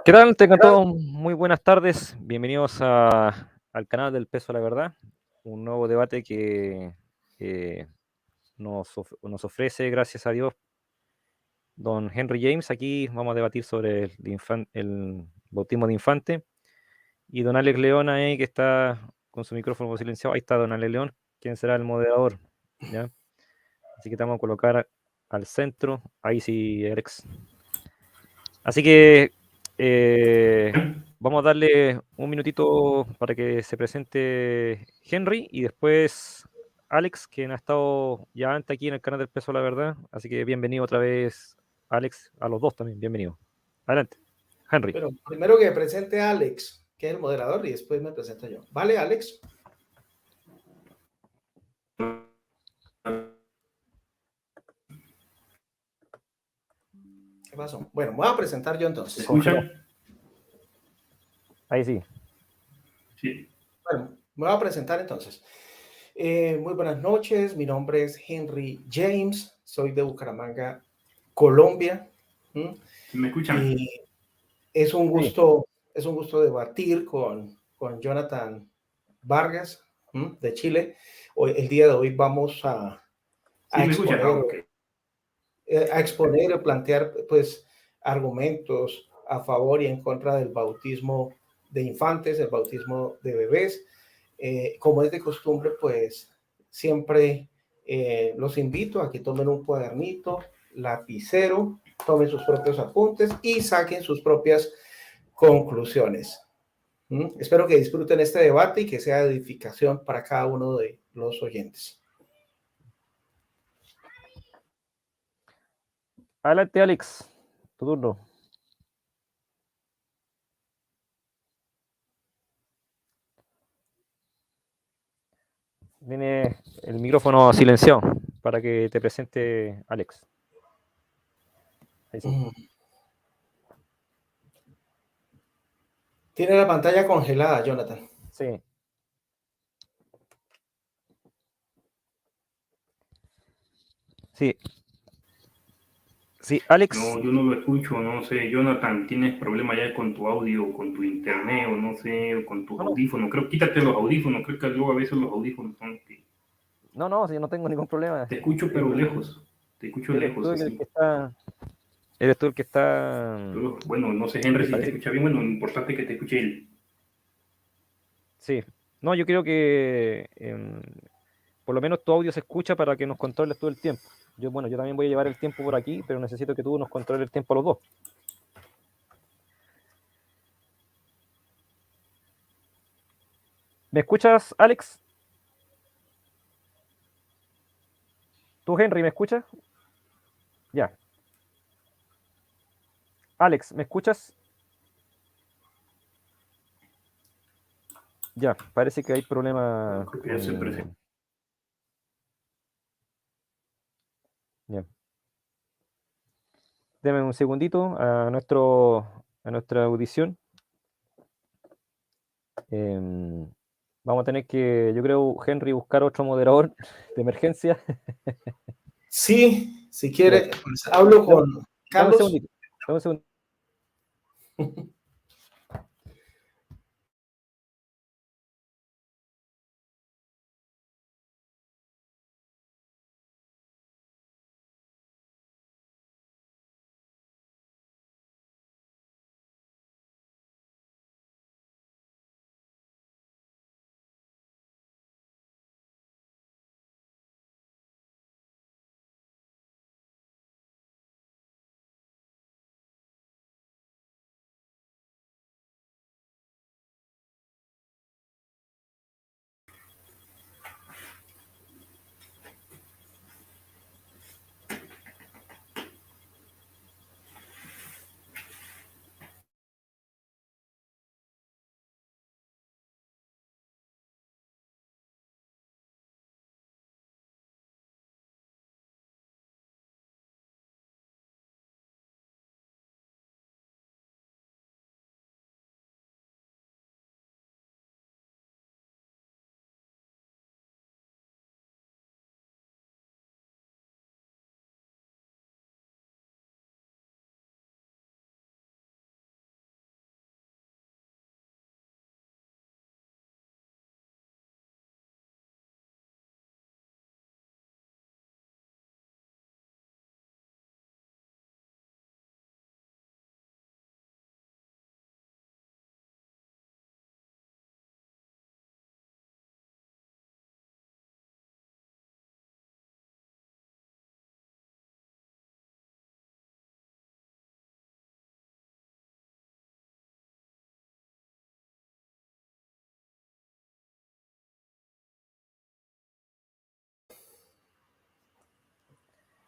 ¿Qué tal? Tengan todos muy buenas tardes. Bienvenidos al canal del Peso a la Verdad, un nuevo debate que nos ofrece, gracias a Dios, don Henry James. Aquí vamos a debatir sobre el bautismo de infante. Y don Alex León ahí, que está con su micrófono silenciado. Ahí está don Alex León, quien será el moderador. ¿Ya? Así que te vamos a colocar al centro. Ahí sí, Alex. Así que vamos a darle un minutito para que se presente Henry y después Alex, quien ha estado ya antes aquí en el canal del Peso a la Verdad. Así que bienvenido otra vez, Alex, a los dos también, bienvenido. Adelante, Henry. Pero primero que presente a Alex, que es el moderador, y después me presento yo. ¿Vale, Alex? ¿Qué pasó? Bueno, me voy a presentar yo ¿Se entonces. congeló? Ahí sí. Sí. Bueno, me voy a presentar entonces. Muy buenas noches, mi nombre es Henry James, soy de Bucaramanga, Colombia. ¿Mm? ¿Me escuchan? Y es un Sí. gusto debatir con Jonathan Vargas, de Chile. El día de hoy vamos a ¿Sí me escuchan? exponer, Ok. o plantear pues argumentos a favor y en contra del bautismo de infantes, el bautismo de bebés. Como es de costumbre, pues siempre los invito a que tomen un cuadernito, lapicero, tomen sus propios apuntes y saquen sus propias conclusiones. Espero que disfruten este debate y que sea de edificación para cada uno de los oyentes. Adelante, Alex, tu turno. Tiene el micrófono silenciado para que te presente Alex. Ahí sí. Tiene la pantalla congelada, Jonathan. Sí. Sí, sí, Alex. No, yo no lo escucho, no sé. Jonathan, tienes problema ya con tu audio, con tu internet, o no sé, o con tus No, no, audífonos. Creo, quítate los audífonos, creo que luego a veces los audífonos son que... no, no, sí, no tengo ningún problema. Te escucho pero lejos, te escucho Eres tú lejos, el así. que está, eres tú el que está, Bueno, no sé, Henry, si te parece, escucha bien, bueno, lo importante es que te escuche él. sí. No, yo creo que por lo menos tu audio se escucha para que nos controles todo el tiempo. Bueno, yo también voy a llevar el tiempo por aquí, pero necesito que tú nos controles el tiempo a los dos. ¿Me escuchas, Alex? ¿Tú, Henry, me escuchas? Ya. Alex, ¿me escuchas? Ya, parece que hay Bueno, problema creo que ya se presenta. con... Ya. Deme un segundito a nuestra audición. Vamos a tener que, yo creo, Henry, buscar otro moderador de emergencia. Sí, si Ya. quiere, pues hablo Dame, con dame un Carlos. segundito. Dame un segundito.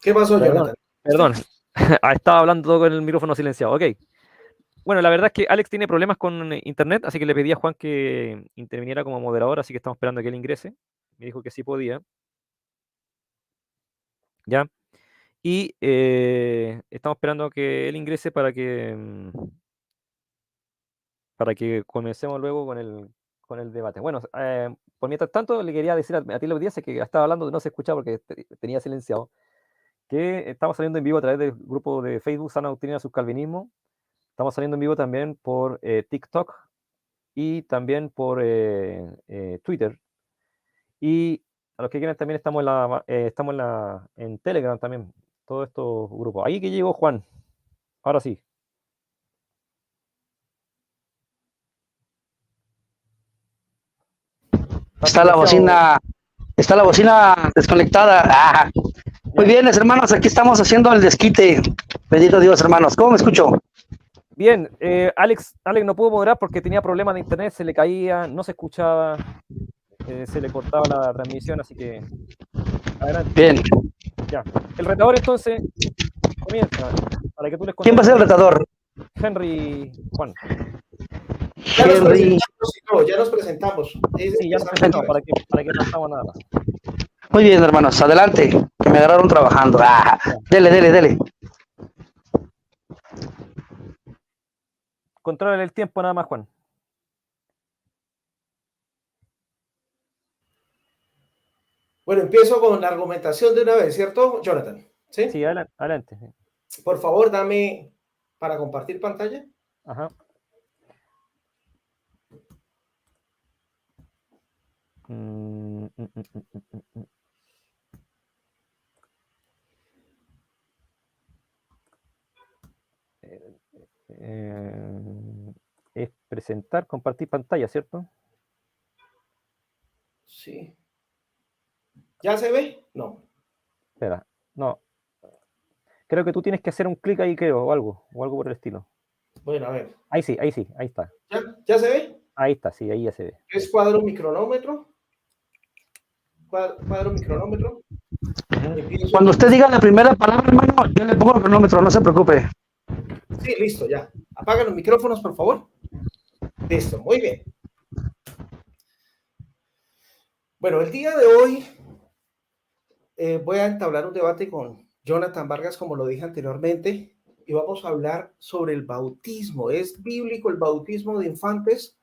¿Qué pasó, Perdón, Jonathan? perdón. Estaba hablando todo con el micrófono silenciado. Ok. Bueno, la verdad es que Alex tiene problemas con internet, así que le pedí a Juan que interviniera como moderador, así que estamos esperando a que él ingrese. Me dijo que sí podía. ¿Ya? Y estamos esperando a que él ingrese para que comencemos luego con el debate. Bueno, por mientras tanto, le quería decir a ti la audiencia que estaba hablando, no se escuchaba porque tenía silenciado, que estamos saliendo en vivo a través del grupo de Facebook Sana Doctrina Sus Calvinismo. Estamos saliendo en vivo también por TikTok y también por Twitter. Y a los que quieran también estamos en Telegram también, todos estos grupos. Ahí que llegó Juan. Ahora sí. Está la bocina desconectada. Ah, muy bien, hermanos, aquí estamos haciendo el desquite. Bendito Dios, hermanos. ¿Cómo me escucho? Bien, Alex no pudo moderar porque tenía problemas de internet, se le caía, no se escuchaba, se le cortaba la transmisión, así que adelante. Bien. Ya. El retador entonces comienza para que tú les ¿Quién va a ser el retador? Henry Juan. Henry. Ya nos presentamos. Sí, ya nos presentamos para que no estamos nada más. Muy bien, hermanos, adelante, que me agarraron trabajando. Ah, dele. Controla el tiempo nada más, Juan. Bueno, empiezo con la argumentación de una vez, ¿cierto, Jonathan? Sí, adelante. Por favor, dame para compartir pantalla. Ajá. Es presentar, compartir pantalla, ¿cierto? Sí. ¿Ya se ve? No. Espera, no. Creo que tú tienes que hacer un clic ahí, creo, o algo por el estilo. Bueno, a ver. Ahí sí, ahí está. ¿Ya se ve? Ahí está, sí, ahí ya se ve. Es cuadro mi cronómetro. Cuadro mi cronómetro. Cuando usted diga la primera palabra, hermano, yo le pongo el cronómetro, no se preocupe. Sí, listo, ya. Apaga los micrófonos, por favor. Listo, muy bien. Bueno, el día de hoy voy a entablar un debate con Jonathan Vargas, como lo dije anteriormente, y vamos a hablar sobre el bautismo. ¿Es bíblico el bautismo de infantes?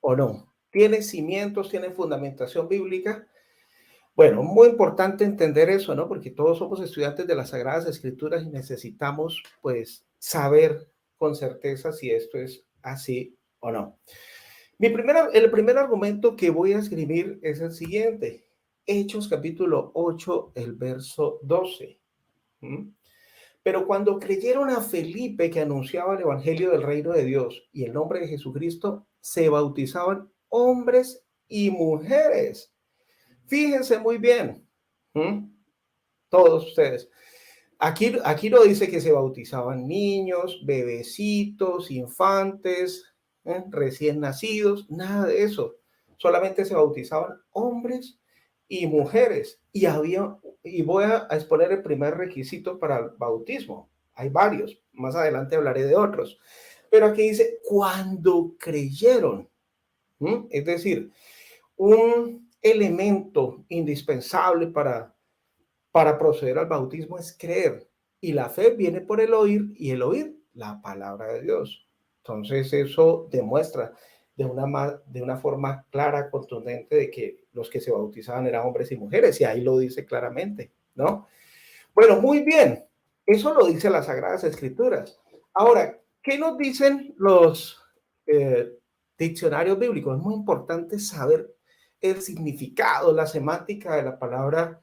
¿O no? ¿Tiene cimientos, tiene fundamentación bíblica? Bueno, muy importante entender eso, ¿no? Porque todos somos estudiantes de las Sagradas Escrituras y necesitamos, pues, saber con certeza si esto es así o no. El primer argumento que voy a escribir es el siguiente. Hechos capítulo 8, el verso 12. Pero cuando creyeron a Felipe que anunciaba el evangelio del reino de Dios y el nombre de Jesucristo, se bautizaban hombres y mujeres. Fíjense muy bien, todos ustedes. Aquí no dice que se bautizaban niños, bebecitos, infantes, recién nacidos, nada de eso. Solamente se bautizaban hombres y mujeres. Y voy a exponer el primer requisito para el bautismo. Hay varios, más adelante hablaré de otros. Pero aquí dice, cuando creyeron. Es decir, un elemento indispensable para proceder al bautismo es creer. Y la fe viene por el oír y el oír la palabra de Dios. Entonces eso demuestra de una forma clara, contundente, de que los que se bautizaban eran hombres y mujeres, y ahí lo dice claramente, ¿no? Bueno, muy bien. Eso lo dice las Sagradas Escrituras. Ahora, ¿qué nos dicen los diccionarios bíblicos? Es muy importante saber el significado, la semántica de la palabra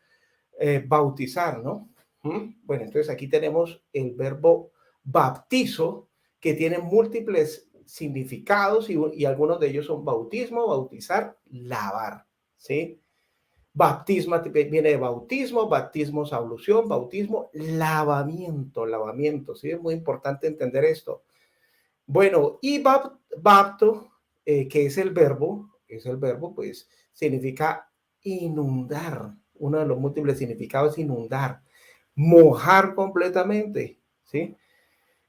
bautizar, ¿no? Bueno, entonces aquí tenemos el verbo baptizo, que tiene múltiples significados y algunos de ellos son bautismo, bautizar, lavar, ¿sí? Baptismo viene de bautismo, baptismo, ablución, bautismo, lavamiento, ¿sí? Es muy importante entender esto. Bueno, y bapto, que es el verbo, pues significa inundar. Uno de los múltiples significados es inundar. mojar completamente, ¿sí?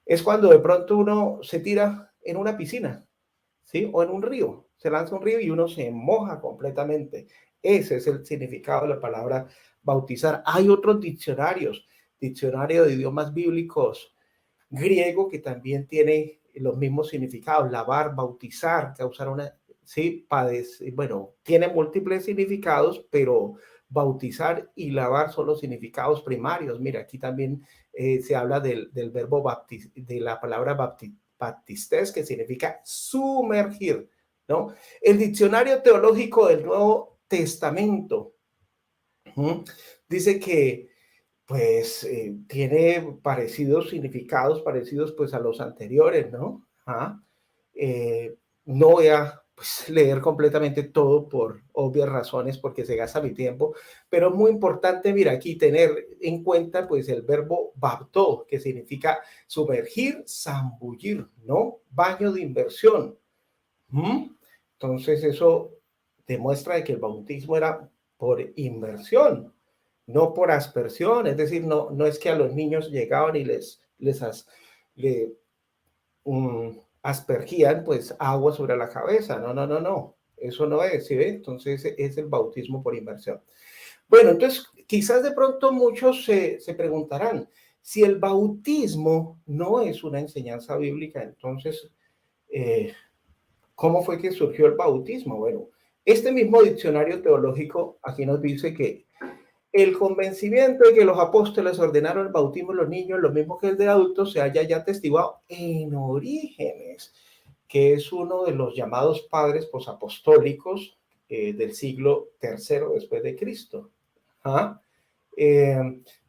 Es cuando de pronto uno se tira en una piscina, ¿sí? O en un río, se lanza un río y uno se moja completamente. Ese es el significado de la palabra bautizar. Hay otros diccionarios, diccionario de idiomas bíblicos griego, que también tiene los mismos significados: lavar, bautizar, causar una, sí, padecer, bueno, tiene múltiples significados, pero bautizar y lavar son los significados primarios. Mira, aquí también se habla del verbo de la palabra baptistes, que significa sumergir, ¿no? El diccionario teológico del Nuevo Testamento dice que pues tiene parecidos significados, parecidos pues a los anteriores, ¿no? No voy a pues, leer completamente todo por obvias razones, porque se gasta mi tiempo, pero es muy importante, mira, aquí tener en cuenta pues el verbo baptó, que significa sumergir, zambullir, ¿no? Baño de inmersión. Entonces eso demuestra de que el bautismo era por inmersión, no por aspersión. Es decir, no es que a los niños llegaban y les aspergían pues agua sobre la cabeza. No. Eso no es, ¿sí ve? Entonces es el bautismo por inmersión. Bueno, entonces quizás de pronto muchos se preguntarán, si el bautismo no es una enseñanza bíblica, entonces, ¿cómo fue que surgió el bautismo? Bueno, este mismo diccionario teológico aquí nos dice que el convencimiento de que los apóstoles ordenaron el bautismo de los niños, lo mismo que el de adultos, se haya ya atestiguado en Orígenes, que es uno de los llamados padres posapostólicos del siglo III después de Cristo.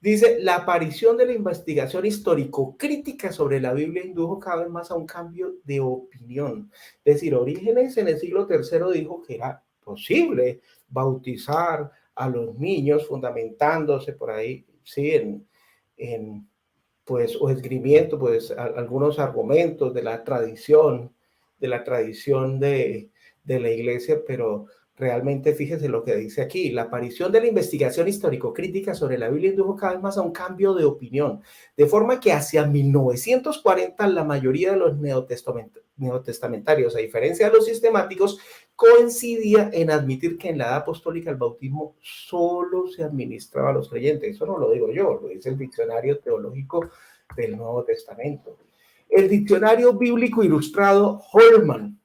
Dice, la aparición de la investigación histórico-crítica sobre la Biblia indujo cada vez más a un cambio de opinión. Es decir, Orígenes en el siglo III dijo que era posible bautizar a los niños, fundamentándose por ahí, sí, pues, o esgrimiendo, pues, algunos argumentos de la tradición de la iglesia, pero realmente fíjese lo que dice aquí: la aparición de la investigación histórico-crítica sobre la Biblia indujo cada vez más a un cambio de opinión, de forma que hacia 1940 la mayoría de los neotestamentarios, a diferencia de los sistemáticos, coincidía en admitir que en la edad apostólica el bautismo solo se administraba a los creyentes. Eso no lo digo yo, lo dice el diccionario teológico del Nuevo Testamento. El diccionario bíblico ilustrado Holman.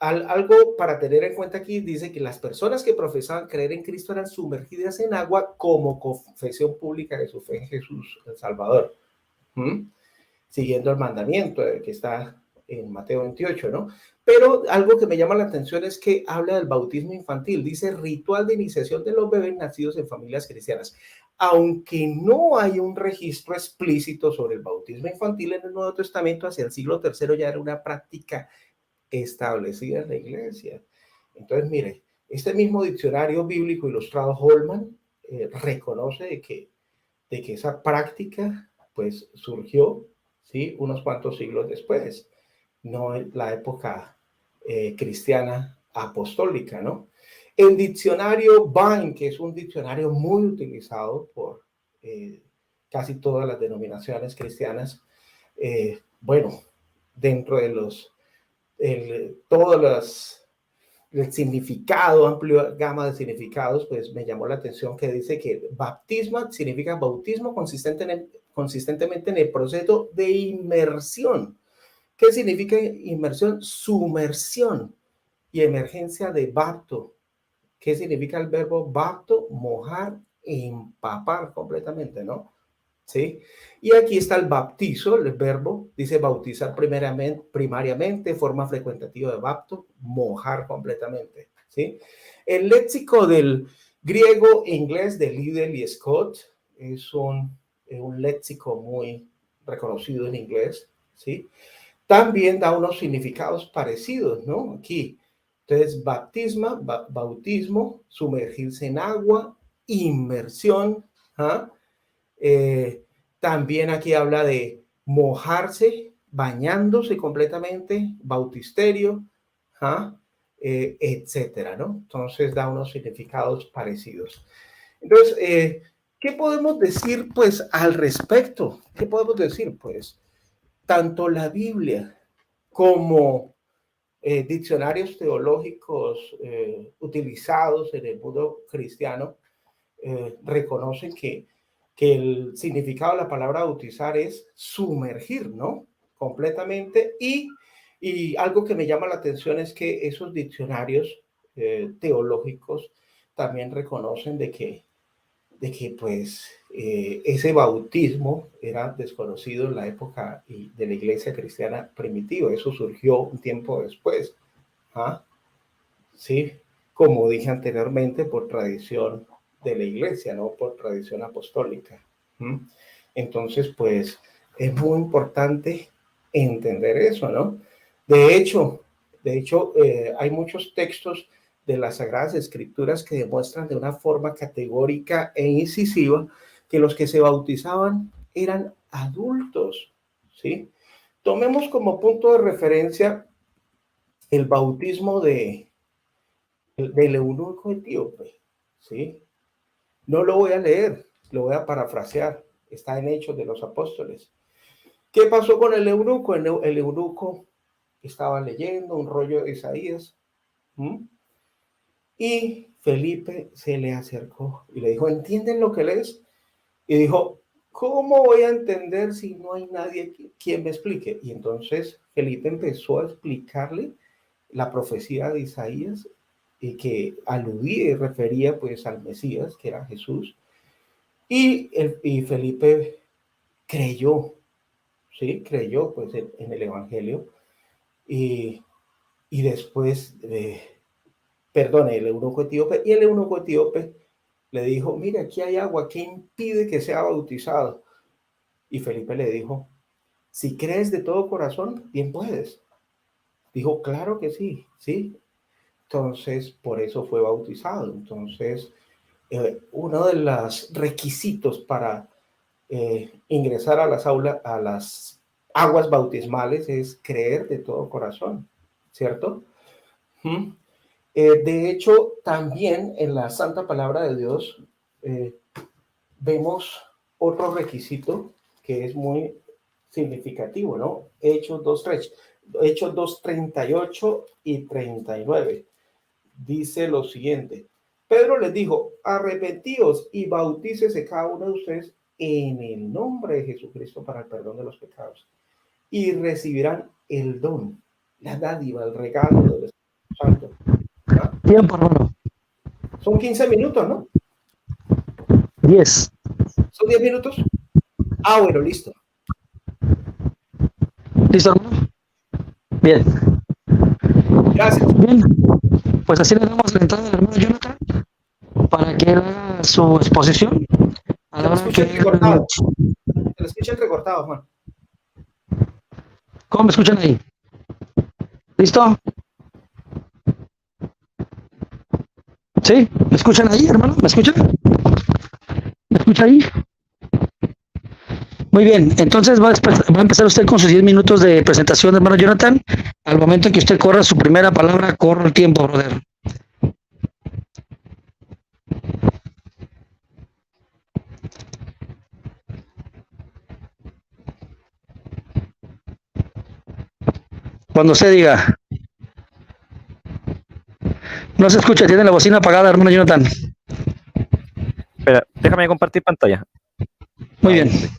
Algo para tener en cuenta aquí, dice que las personas que profesaban creer en Cristo eran sumergidas en agua como confesión pública de su fe en Jesús el Salvador, siguiendo el mandamiento que está en Mateo 28, ¿no? Pero algo que me llama la atención es que habla del bautismo infantil. Dice ritual de iniciación de los bebés nacidos en familias cristianas. Aunque no hay un registro explícito sobre el bautismo infantil en el Nuevo Testamento, hacia el siglo III ya era una práctica establecida en la iglesia. Entonces, mire, este mismo diccionario bíblico ilustrado Holman reconoce de que esa práctica pues surgió, ¿sí?, unos cuantos siglos después, no en la época cristiana apostólica, ¿no? El diccionario Vine, que es un diccionario muy utilizado por casi todas las denominaciones cristianas, bueno, dentro de el significado, amplia gama de significados, pues me llamó la atención que dice que baptisma significa bautismo consistentemente en el proceso de inmersión. ¿Qué significa inmersión? Sumersión y emergencia de bapto. ¿Qué significa el verbo bapto? Mojar, empapar completamente, ¿no? ¿Sí? Y aquí está el bautizo, el verbo, dice bautizar primariamente, forma frecuentativa de bapto, mojar completamente, ¿sí? El léxico del griego e inglés de Liddell y Scott es un léxico muy reconocido en inglés, ¿sí? También da unos significados parecidos, ¿no? Aquí, entonces, bautismo, sumergirse en agua, inmersión, también aquí habla de mojarse, bañándose completamente, bautisterio, etcétera, ¿no? Entonces da unos significados parecidos. Entonces, ¿qué podemos decir pues al respecto? ¿Qué podemos decir? Pues tanto la Biblia como diccionarios teológicos utilizados en el mundo cristiano reconocen que el significado de la palabra bautizar es sumergir, ¿no? Completamente. Y algo que me llama la atención es que esos diccionarios teológicos también reconocen de que pues ese bautismo era desconocido en la época de la iglesia cristiana primitiva. Eso surgió un tiempo después. ¿Ah? Sí, como dije anteriormente, por tradición de la iglesia, no por tradición apostólica. ¿Mm? Entonces, pues es muy importante entender eso, ¿no? De hecho, hay muchos textos de las Sagradas Escrituras que demuestran de una forma categórica e incisiva que los que se bautizaban eran adultos, ¿sí? Tomemos como punto de referencia el bautismo del eunuco etíope, ¿sí? No lo voy a leer, lo voy a parafrasear. Está en Hechos de los Apóstoles. ¿Qué pasó con el eunuco? El eunuco estaba leyendo un rollo de Isaías. ¿Mm? Y Felipe se le acercó y le dijo, ¿entienden lo que lees? Y dijo, ¿cómo voy a entender si no hay nadie quien me explique? Y entonces Felipe empezó a explicarle la profecía de Isaías y que aludía y refería pues al Mesías, que era Jesús. Y Felipe creyó, ¿sí? Creyó pues en el Evangelio. Y, y después, perdone, el eunuco etíope, y el eunuco etíope le dijo, mira, aquí hay agua, ¿qué impide que sea bautizado? Y Felipe le dijo, si crees de todo corazón, bien puedes. Dijo, claro que sí, sí. Entonces, por eso fue bautizado. Entonces, uno de los requisitos para ingresar a a las aguas bautismales es creer de todo corazón, ¿cierto? ¿Mm? De hecho, también en la Santa Palabra de Dios eh, vemos otro requisito que es muy significativo, ¿no? Hechos 2, 38 y 39. Dice lo siguiente. Pedro les dijo, arrepentíos y bautícese cada uno de ustedes en el nombre de Jesucristo para el perdón de los pecados y recibirán el don, la dádiva, el regalo del Espíritu Santo. ¿Ah? Tiempo, hermano. Son 15 minutos, ¿no? 10. ¿Son 10 minutos? Ah, bueno, listo. ¿Listo, hermano? Bien. Gracias. Bien. Pues así le damos la entrada al hermano Jonathan para que él haga su exposición. A Se la lo hora escucha que... entrecortado. Se lo escucha entrecortado, Juan. ¿Cómo me escuchan ahí? ¿Listo? ¿Sí? ¿Me escuchan ahí, hermano? ¿Me escuchan? ¿Me escucha ahí? Muy bien, entonces va a empezar usted con sus 10 minutos de presentación, hermano Jonathan. Al momento en que usted corra su primera palabra, corre el tiempo, brother. Cuando usted diga, no se escucha, tiene la bocina apagada, hermano Jonathan. Espera, déjame compartir pantalla. Muy Ahí bien. estoy.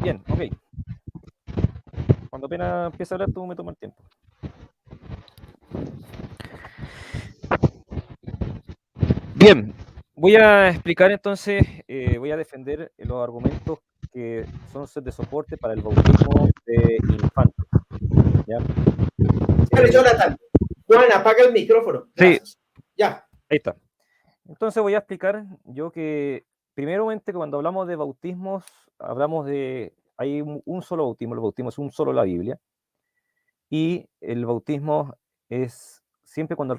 Bien, ok. Cuando apenas empieza a hablar, tú me tomas el tiempo. Bien, voy a explicar entonces, voy a defender los argumentos que son de soporte para el bautismo de infantes. ¿Ya? Jonathan. Juan, apaga el micrófono. Gracias. Sí. Ya. Ahí está. Entonces voy a explicar yo que, primeramente, cuando hablamos de bautismos, hablamos de, hay un solo bautismo, el bautismo es un solo en la Biblia, y el bautismo es siempre cuando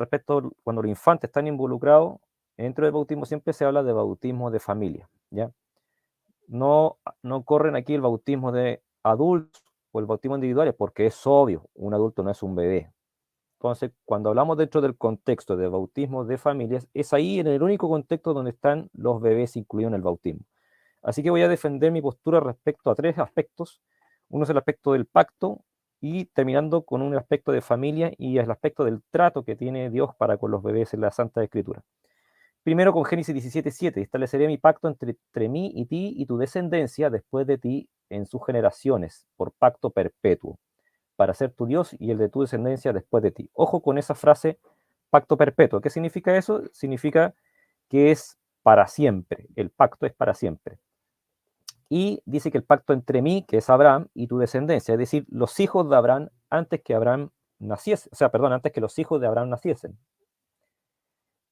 cuando los infantes están involucrados, dentro del bautismo siempre se habla de bautismo de familia, ¿ya? No corren aquí el bautismo de adultos o el bautismo individual, porque es obvio, un adulto no es un bebé, Entonces, cuando hablamos dentro del contexto de bautismo de familias, es ahí en el único contexto donde están los bebés incluidos en el bautismo. Así que voy a defender mi postura respecto a 3 aspectos. Uno es el aspecto del pacto y terminando con un aspecto de familia y el aspecto del trato que tiene Dios para con los bebés en la Santa Escritura. Primero con Génesis 17:7, estableceré mi pacto entre mí y ti y tu descendencia después de ti en sus generaciones, por pacto perpetuo, para ser tu Dios y el de tu descendencia después de ti. Ojo con esa frase, pacto perpetuo. ¿Qué significa eso? Significa que es para siempre, el pacto es para siempre. Y dice que el pacto entre mí, que es Abraham, y tu descendencia, es decir, los hijos de Abraham antes que Abraham naciese, antes que los hijos de Abraham naciesen.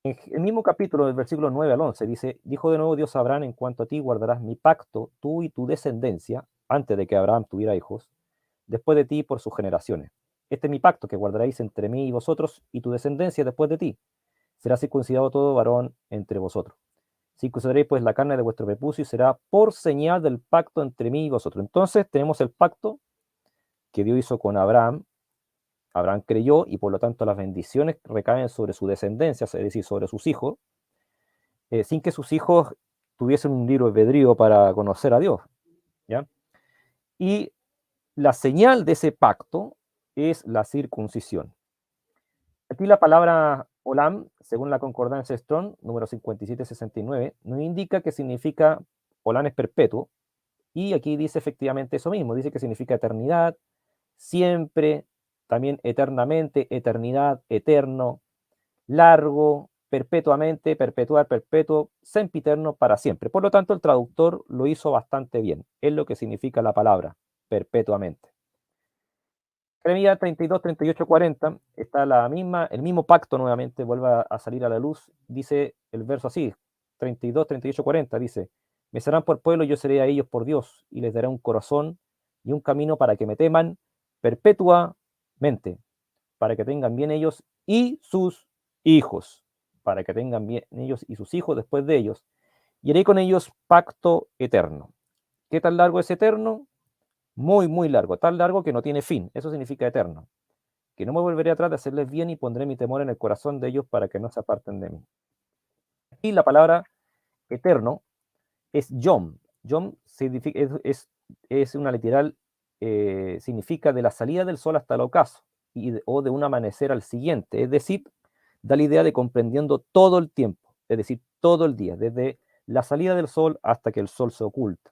En el mismo capítulo, del versículo 9 al 11, dice, dijo de nuevo Dios a Abraham, en cuanto a ti guardarás mi pacto, tú y tu descendencia, antes de que Abraham tuviera hijos, después de ti por sus generaciones. Este es mi pacto que guardaréis entre mí y vosotros y tu descendencia después de ti. Será circuncidado todo varón entre vosotros. Circuncidaréis pues la carne de vuestro prepucio y será por señal del pacto entre mí y vosotros. Entonces tenemos el pacto que Dios hizo con Abraham. Abraham creyó y por lo tanto las bendiciones recaen sobre su descendencia, es decir, sobre sus hijos, sin que sus hijos tuviesen un libre albedrío para conocer a Dios, ¿ya? Y la señal de ese pacto es la circuncisión. Aquí la palabra olam, según la concordancia Strong, número 5769, nos indica que significa, olam es perpetuo, y aquí dice efectivamente eso mismo, dice que significa eternidad, siempre, también eternamente, eternidad, eterno, largo, perpetuamente, perpetuar, perpetuo, sempiterno, para siempre. Por lo tanto, el traductor lo hizo bastante bien. Es lo que significa la palabra, perpetuamente. Jeremías 32, 38, 40, está el mismo pacto nuevamente, vuelve a salir a la luz. Dice el verso así, 32, 38, 40, dice, me serán por pueblo, yo seré a ellos por Dios, y les daré un corazón y un camino para que me teman perpetuamente, para que tengan bien ellos y sus hijos, para que tengan bien ellos y sus hijos después de ellos, y haré con ellos pacto eterno. ¿Qué tan largo es eterno? Muy, muy largo, tan largo que no tiene fin. Eso significa eterno. Que no me volveré atrás de hacerles bien y pondré mi temor en el corazón de ellos para que no se aparten de mí. Y la palabra eterno es yom. Yom significa, es una literal, significa de la salida del sol hasta el ocaso o de un amanecer al siguiente. Es decir, da la idea de comprendiendo todo el tiempo, es decir, todo el día, desde la salida del sol hasta que el sol se oculta.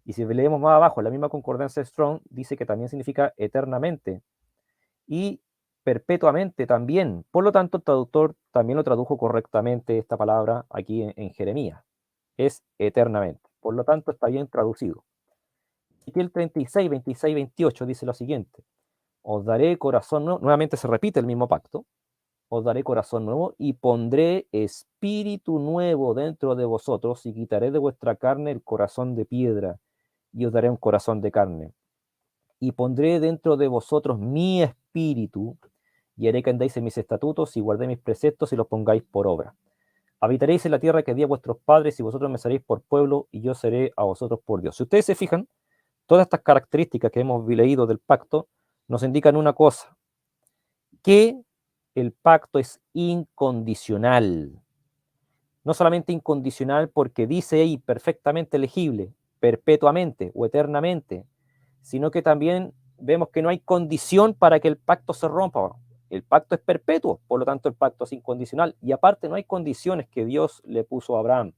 Y si leemos más abajo, la misma concordancia Strong dice que también significa eternamente y perpetuamente también. Por lo tanto, el traductor también lo tradujo correctamente esta palabra aquí en Jeremías. Es eternamente. Por lo tanto, está bien traducido. Ezequiel 36, 26, 28 dice lo siguiente. Os daré corazón nuevo. Nuevamente se repite el mismo pacto. Os daré corazón nuevo y pondré espíritu nuevo dentro de vosotros y quitaré de vuestra carne el corazón de piedra y os daré un corazón de carne. Y pondré dentro de vosotros mi espíritu, y haré que andéis en mis estatutos y guardéis mis preceptos y los pongáis por obra. Habitaréis en la tierra que di a vuestros padres y vosotros me seréis por pueblo y yo seré a vosotros por Dios. Si ustedes se fijan, todas estas características que hemos leído del pacto nos indican una cosa, que el pacto es incondicional. No solamente incondicional porque dice ahí perfectamente legible, perpetuamente o eternamente, sino que también vemos que no hay condición para que el pacto se rompa. El pacto es perpetuo, por lo tanto el pacto es incondicional. Y aparte no hay condiciones que Dios le puso a Abraham.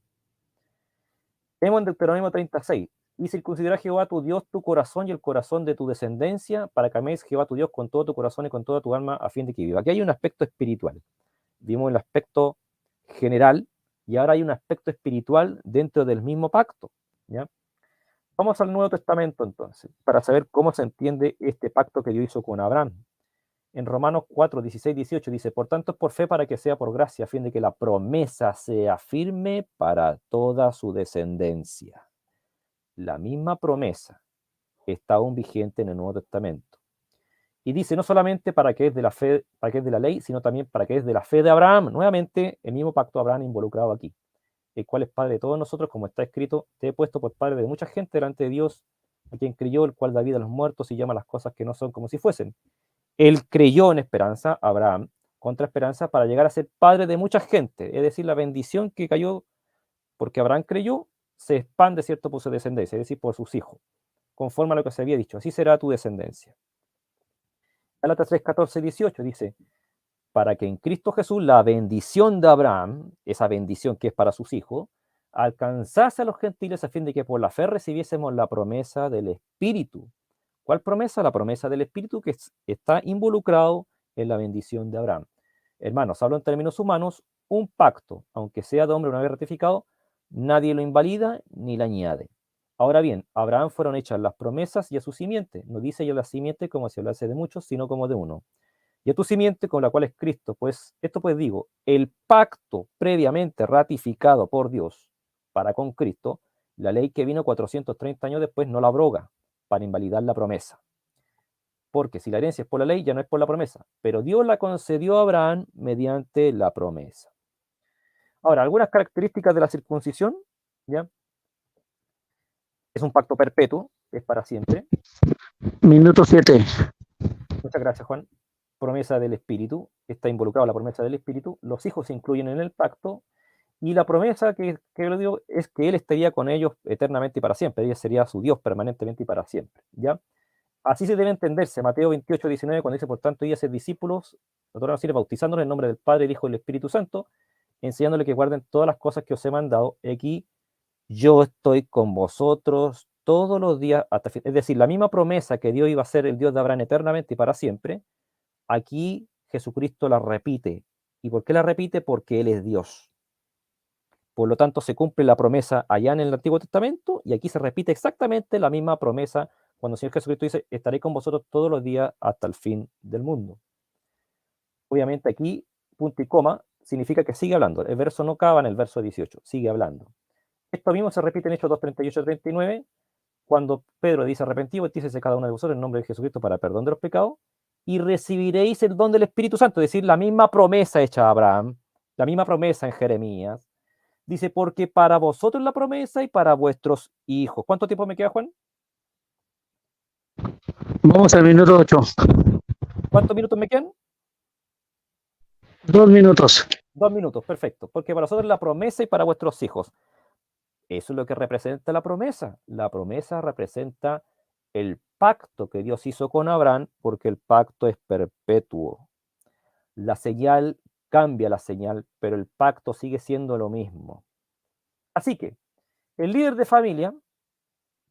Vemos en Deuteronomio 36, y circuncidará Jehová tu Dios tu corazón y el corazón de tu descendencia, para que améis Jehová tu Dios con todo tu corazón y con toda tu alma, a fin de que viva. Aquí hay un aspecto espiritual. Vimos el aspecto general, y ahora hay un aspecto espiritual dentro del mismo pacto, ¿ya? Vamos al Nuevo Testamento entonces, para saber cómo se entiende este pacto que Dios hizo con Abraham. En Romanos 4, 16, 18 dice, por tanto es por fe para que sea por gracia, a fin de que la promesa sea firme para toda su descendencia. La misma promesa está aún vigente en el Nuevo Testamento. Y dice, no solamente para que es de la fe, para que es de la ley, sino también para que es de la fe de Abraham. Nuevamente, el mismo pacto de Abraham involucrado aquí, el cual es Padre de todos nosotros, como está escrito, te he puesto por Padre de mucha gente delante de Dios, a quien creyó, el cual da vida a los muertos y llama las cosas que no son como si fuesen. Él creyó en esperanza, Abraham, contra esperanza, para llegar a ser padre de mucha gente. Es decir, la bendición que cayó porque Abraham creyó, se expande, ¿cierto?, por su descendencia, es decir, por sus hijos, conforme a lo que se había dicho. Así será tu descendencia. Gálatas 3, 14 y 18 dice, para que en Cristo Jesús la bendición de Abraham, esa bendición que es para sus hijos, alcanzase a los gentiles a fin de que por la fe recibiésemos la promesa del Espíritu. ¿Cuál promesa? La promesa del Espíritu que está involucrado en la bendición de Abraham. Hermanos, hablo en términos humanos, un pacto, aunque sea de hombre una vez ratificado, nadie lo invalida ni le añade. Ahora bien, a Abraham fueron hechas las promesas y a su simiente. No dice ya la simiente como si hablase de muchos, sino como de uno. Y a tu simiente con la cual es Cristo. Pues esto pues digo, el pacto previamente ratificado por Dios para con Cristo, la ley que vino 430 años después no la abroga para invalidar la promesa. Porque si la herencia es por la ley, ya no es por la promesa. Pero Dios la concedió a Abraham mediante la promesa. Ahora, algunas características de la circuncisión, ¿ya? Es un pacto perpetuo, es para siempre. Minuto 7. Muchas gracias, Juan. Promesa del Espíritu, está involucrado la promesa del Espíritu. Los hijos se incluyen en el pacto. Y la promesa que le digo es que Él estaría con ellos eternamente y para siempre. Ella sería su Dios permanentemente y para siempre, ¿ya? Así se debe entenderse Mateo 28, 19, cuando dice, por tanto, y hacer discípulos, bautizándolos en nombre del Padre, del Hijo y del Espíritu Santo, enseñándole que guarden todas las cosas que os he mandado. Aquí yo estoy con vosotros todos los días hasta fin. Es decir, la misma promesa que Dios iba a ser el Dios de Abraham eternamente y para siempre, aquí Jesucristo la repite. ¿Y por qué la repite? Porque Él es Dios. Por lo tanto, se cumple la promesa allá en el Antiguo Testamento y aquí se repite exactamente la misma promesa cuando el Señor Jesucristo dice, estaré con vosotros todos los días hasta el fin del mundo. Obviamente aquí, punto y coma, significa que sigue hablando. El verso no acaba en el verso 18, sigue hablando. Esto mismo se repite en Hechos 2, 38 y 39, cuando Pedro dice, arrepentido, dícese cada uno de vosotros en nombre de Jesucristo para perdón de los pecados, y recibiréis el don del Espíritu Santo, es decir, la misma promesa hecha a Abraham, la misma promesa en Jeremías. Dice, porque para vosotros la promesa y para vuestros hijos. ¿Cuánto tiempo me queda, Juan? Vamos al minuto 8. ¿Cuántos minutos me quedan? 2 minutos. 2 minutos, perfecto. Porque para vosotros la promesa y para vuestros hijos. Eso es lo que representa la promesa. La promesa representa el pacto que Dios hizo con Abraham, porque el pacto es perpetuo. La señal cambia la señal, pero el pacto sigue siendo lo mismo. Así que, el líder de familia,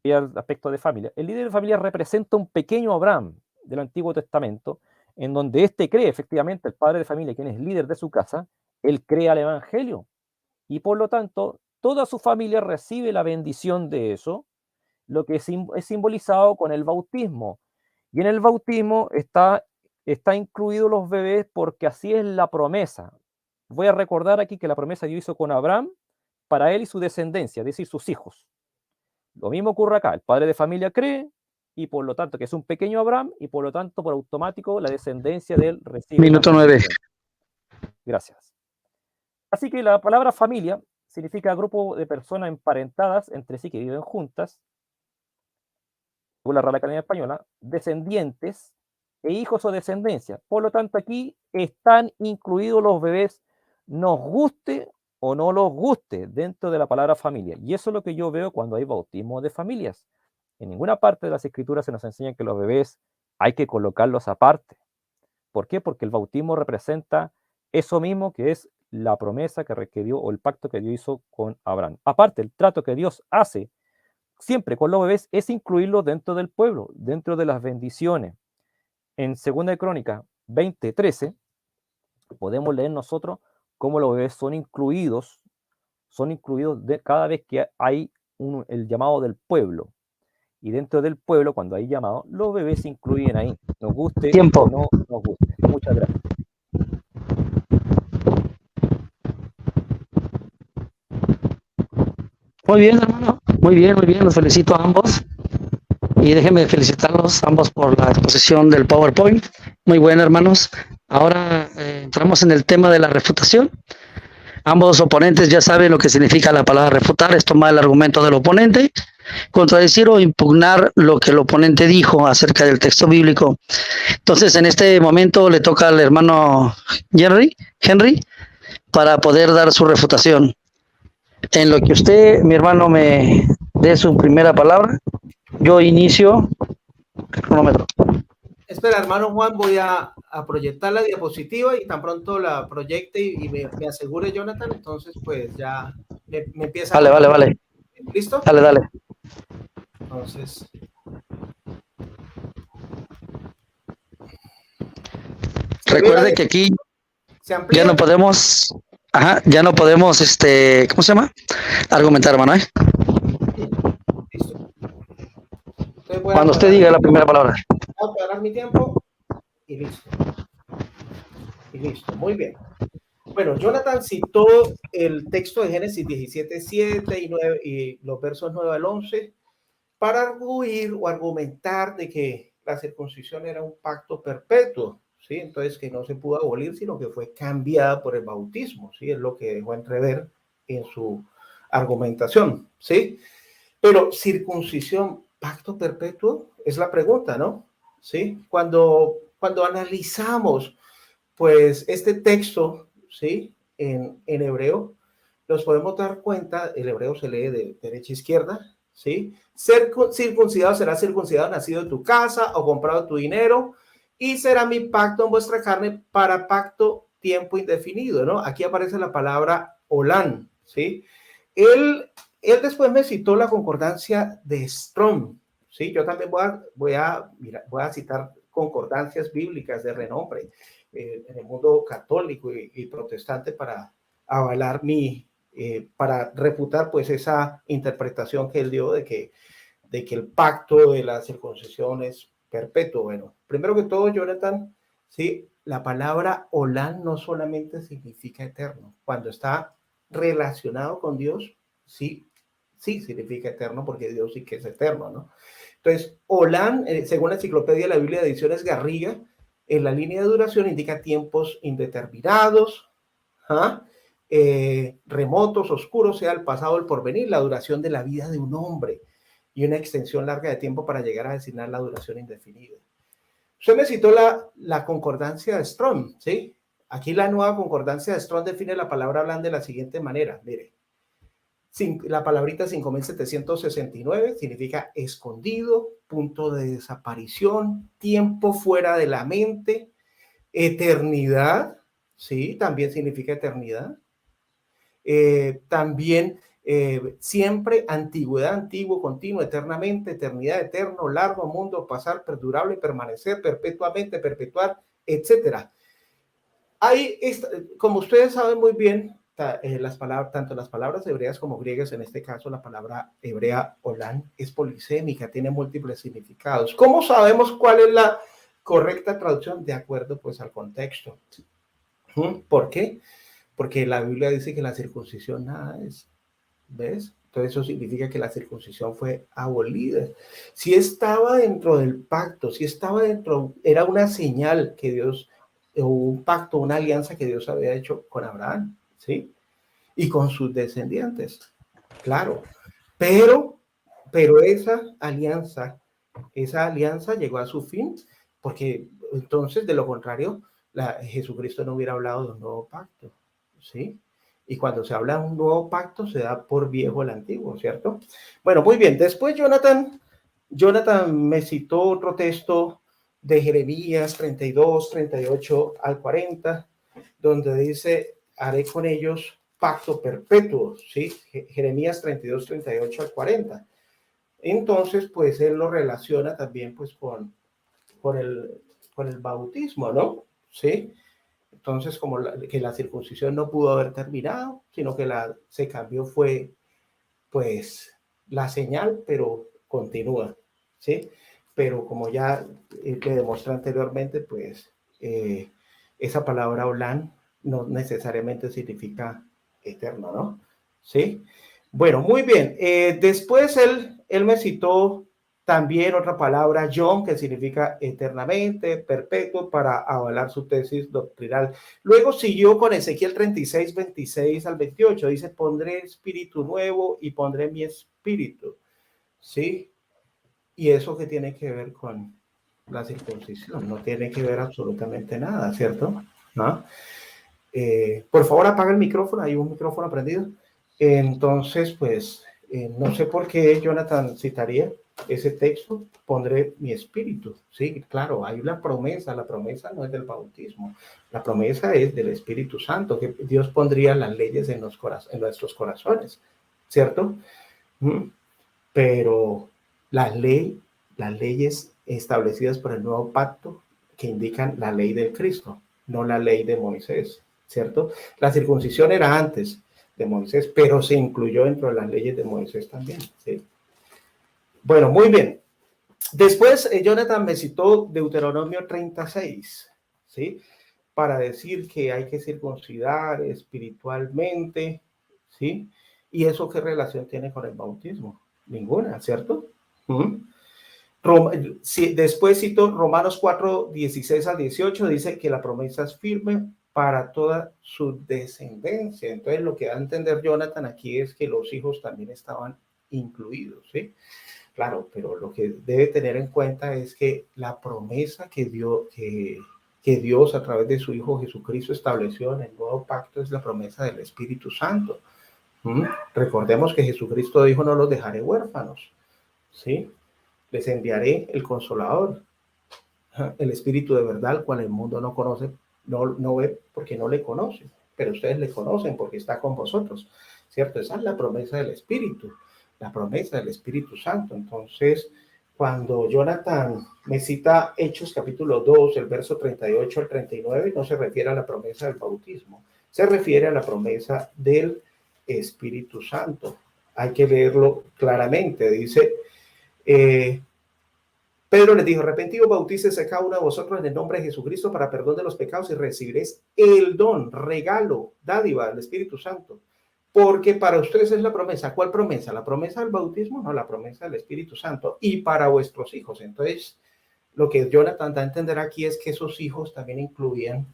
y el aspecto de familia, el líder de familia representa un pequeño Abraham del Antiguo Testamento, en donde éste cree, efectivamente, el padre de familia, quien es líder de su casa, él cree al Evangelio, y por lo tanto, toda su familia recibe la bendición de eso, lo que es simbolizado con el bautismo. Y en el bautismo está incluido los bebés porque así es la promesa. Voy a recordar aquí que la promesa Dios hizo con Abraham para él y su descendencia, es decir, sus hijos. Lo mismo ocurre acá, el padre de familia cree y por lo tanto que es un pequeño Abraham y por lo tanto por automático la descendencia de él recibe. Minuto 9. Gracias. Así que la palabra familia significa grupo de personas emparentadas entre sí que viven juntas, según la Real Academia Española, descendientes e hijos o descendencia. Por lo tanto, aquí están incluidos los bebés, nos guste o no los guste, dentro de la palabra familia. Y eso es lo que yo veo cuando hay bautismo de familias. En ninguna parte de las Escrituras se nos enseña que los bebés hay que colocarlos aparte. ¿Por qué? Porque el bautismo representa eso mismo que es la promesa que dio o el pacto que Dios hizo con Abraham. Aparte, el trato que Dios hace siempre con los bebés es incluirlos dentro del pueblo, dentro de las bendiciones. En 2 de Crónicas 20:13 podemos leer nosotros cómo los bebés son incluidos cada vez que hay el llamado del pueblo. Y dentro del pueblo, cuando hay llamado, los bebés se incluyen ahí, nos guste o no nos guste. Muchas gracias. Muy bien, hermano. Muy bien. Los felicito a ambos. Y déjenme felicitarlos ambos por la exposición del PowerPoint. Muy buena, hermanos. Ahora entramos en el tema de la refutación. Ambos oponentes ya saben lo que significa la palabra refutar, es tomar el argumento del oponente contradecir o impugnar lo que el oponente dijo acerca del texto bíblico. Entonces, en este momento le toca al hermano Henry, para poder dar su refutación. En lo que usted, mi hermano, me dé su primera palabra, yo inicio el cronómetro. Espera, hermano Juan, voy a proyectar la diapositiva y tan pronto la proyecte y me asegure Jonathan, entonces pues ya me empieza Vale, a vale, vale. ¿Listo? Dale, dale. Entonces, recuerde que aquí ya no podemos, ya no podemos, ¿cómo se llama? Argumentar, hermano, Listo. Cuando usted diga la primera palabra. Voy a parar mi tiempo y listo. Y listo, muy bien. Bueno, Jonathan citó el texto de Génesis 17:7 y 9 y los versos 9 al 11 para arguir o argumentar de que la circuncisión era un pacto perpetuo, ¿sí? Entonces que no se pudo abolir, sino que fue cambiada por el bautismo, ¿sí? Es lo que dejó entrever en su argumentación, ¿sí? Pero circuncisión, pacto perpetuo, es la pregunta, ¿no? ¿Sí? Cuando analizamos, pues, este texto, ¿sí? En hebreo, nos podemos dar cuenta, el hebreo se lee de derecha a izquierda, ¿sí? Ser circuncidado será circuncidado nacido en tu casa o comprado tu dinero, y será mi pacto en vuestra carne para pacto tiempo indefinido, ¿no? Aquí aparece la palabra olán, ¿sí? Él después me citó la concordancia de Strong, ¿sí? Yo también voy a citar concordancias bíblicas de renombre en el mundo católico y protestante para avalar para refutar pues esa interpretación que él dio de que el pacto de la circuncisión es perpetuo. Bueno, primero que todo, Jonathan, sí, la palabra olán no solamente significa eterno. Cuando está relacionado con Dios, sí significa eterno, porque Dios sí que es eterno, ¿no? Entonces, olán, según la enciclopedia de la Biblia de Ediciones Garriga, en la línea de duración indica tiempos indeterminados, remotos, oscuros, sea el pasado o el porvenir, la duración de la vida de un hombre y una extensión larga de tiempo para llegar a designar la duración indefinida. Usted me citó la concordancia de Strong, ¿sí? Aquí la nueva concordancia de Strong define la palabra olán de la siguiente manera, mire. La palabrita 5769 significa escondido, punto de desaparición, tiempo fuera de la mente, eternidad, sí, también significa eternidad. También siempre, antigüedad, antiguo, continuo, eternamente, eternidad, eterno, largo, mundo, pasar, perdurable, permanecer, perpetuamente, perpetuar, etcétera. Hay, como ustedes saben muy bien, tanto las palabras hebreas como griegas, en este caso la palabra hebrea olán es polisémica, tiene múltiples significados. ¿Cómo sabemos cuál es la correcta traducción? De acuerdo pues al contexto. ¿Por qué? Porque la Biblia dice que la circuncisión nada es, ¿ves? Entonces eso significa que la circuncisión fue abolida. Si estaba dentro del pacto, si estaba dentro, era una señal que Dios, o un pacto, una alianza que Dios había hecho con Abraham, ¿sí? Y con sus descendientes, claro. Pero esa alianza llegó a su fin, porque entonces, de lo contrario, Jesucristo no hubiera hablado de un nuevo pacto, ¿sí? Y cuando se habla de un nuevo pacto, se da por viejo el antiguo, ¿cierto? Bueno, muy bien. Después Jonathan me citó otro texto de Jeremías 32, 38 al 40, donde dice, haré con ellos pacto perpetuo, ¿sí? Jeremías 32, 38 al 40. Entonces, pues él lo relaciona también pues con el bautismo, ¿no? ¿Sí? Entonces, como que la circuncisión no pudo haber terminado, sino que se cambió fue, pues, la señal, pero continúa, ¿sí? Pero como ya le demostré anteriormente, pues, esa palabra olán no necesariamente significa eterno, ¿no? ¿Sí? Bueno, muy bien. Después él me citó también otra palabra, John, que significa eternamente, perpetuo, para avalar su tesis doctrinal. Luego siguió con Ezequiel 36, 26 al 28. Dice, pondré espíritu nuevo y pondré mi espíritu. ¿sí? ¿Y eso qué tiene que ver con la circuncisión? No tiene que ver absolutamente nada, ¿cierto? ¿No? Por favor, apaga el micrófono, hay un micrófono prendido. Entonces, pues, no sé por qué Jonathan citaría ese texto, pondré mi espíritu. Sí, claro, hay una promesa, la promesa no es del bautismo, la promesa es del Espíritu Santo, que Dios pondría las leyes en nuestros corazones, ¿cierto? Pero las leyes establecidas por el nuevo pacto que indican la ley del Cristo, no la ley de Moisés, ¿cierto? La circuncisión era antes de Moisés, pero se incluyó dentro de las leyes de Moisés también, ¿sí? Bueno, muy bien. Después, Jonathan me citó Deuteronomio 36, ¿sí? Para decir que hay que circuncidar espiritualmente, ¿sí? ¿Y eso qué relación tiene con el bautismo? Ninguna, ¿cierto? Después cito Romanos 4, 16 al 18, dice que la promesa es firme para toda su descendencia. Entonces, lo que da a entender Jonathan aquí es que los hijos también estaban incluidos, ¿sí? Claro, pero lo que debe tener en cuenta es que la promesa que Dios a través de su Hijo Jesucristo estableció en el nuevo pacto es la promesa del Espíritu Santo. Recordemos que Jesucristo dijo, no los dejaré huérfanos, ¿sí? Les enviaré el Consolador, el Espíritu de verdad, al cual el mundo no conoce, no ve porque no le conoce, pero ustedes le conocen porque está con vosotros, ¿cierto? Esa es la promesa del Espíritu, la promesa del Espíritu Santo. Entonces, cuando Jonathan me cita Hechos capítulo 2, el verso 38 al 39, no se refiere a la promesa del bautismo, se refiere a la promesa del Espíritu Santo. Hay que leerlo claramente. Dice, Pedro les dijo, arrepentidos, bautícese cada uno de vosotros en el nombre de Jesucristo para perdón de los pecados y recibiréis el don, regalo, dádiva del Espíritu Santo. Porque para ustedes es la promesa. ¿Cuál promesa? ¿La promesa del bautismo? No, la promesa del Espíritu Santo. Y para vuestros hijos. Entonces, lo que Jonathan da a entender aquí es que esos hijos también incluían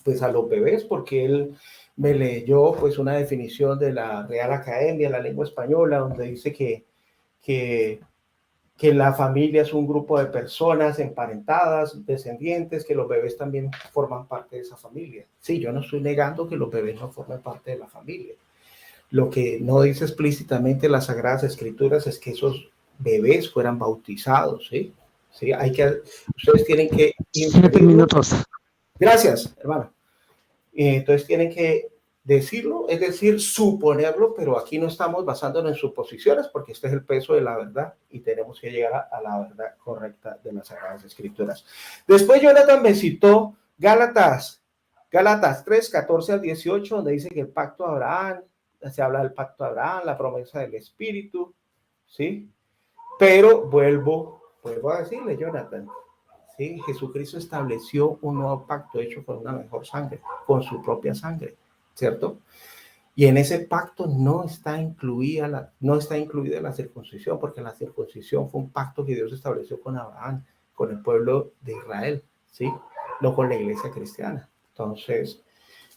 pues a los bebés, porque él me leyó pues una definición de la Real Academia, la lengua española, donde dice que la familia es un grupo de personas emparentadas, descendientes, que los bebés también forman parte de esa familia. Sí, yo no estoy negando que los bebés no formen parte de la familia. Lo que no dice explícitamente las Sagradas Escrituras es que esos bebés fueran bautizados, ¿sí? Sí, ustedes tienen que 7 minutos. Gracias, hermano. Entonces tienen que decirlo, es decir, suponerlo, pero aquí no estamos basándonos en suposiciones porque este es el peso de la verdad y tenemos que llegar a la verdad correcta de las Sagradas Escrituras. Después Jonathan me citó Gálatas 3, 14 al 18, donde dice que el pacto de Abraham, se habla del pacto de Abraham, la promesa del Espíritu, ¿sí? Pero vuelvo a decirle, Jonathan, ¿sí? Jesucristo estableció un nuevo pacto hecho con una mejor sangre, con su propia sangre, ¿cierto? Y en ese pacto no está incluida la circuncisión, porque la circuncisión fue un pacto que Dios estableció con Abraham, con el pueblo de Israel, ¿sí? No con la iglesia cristiana. Entonces,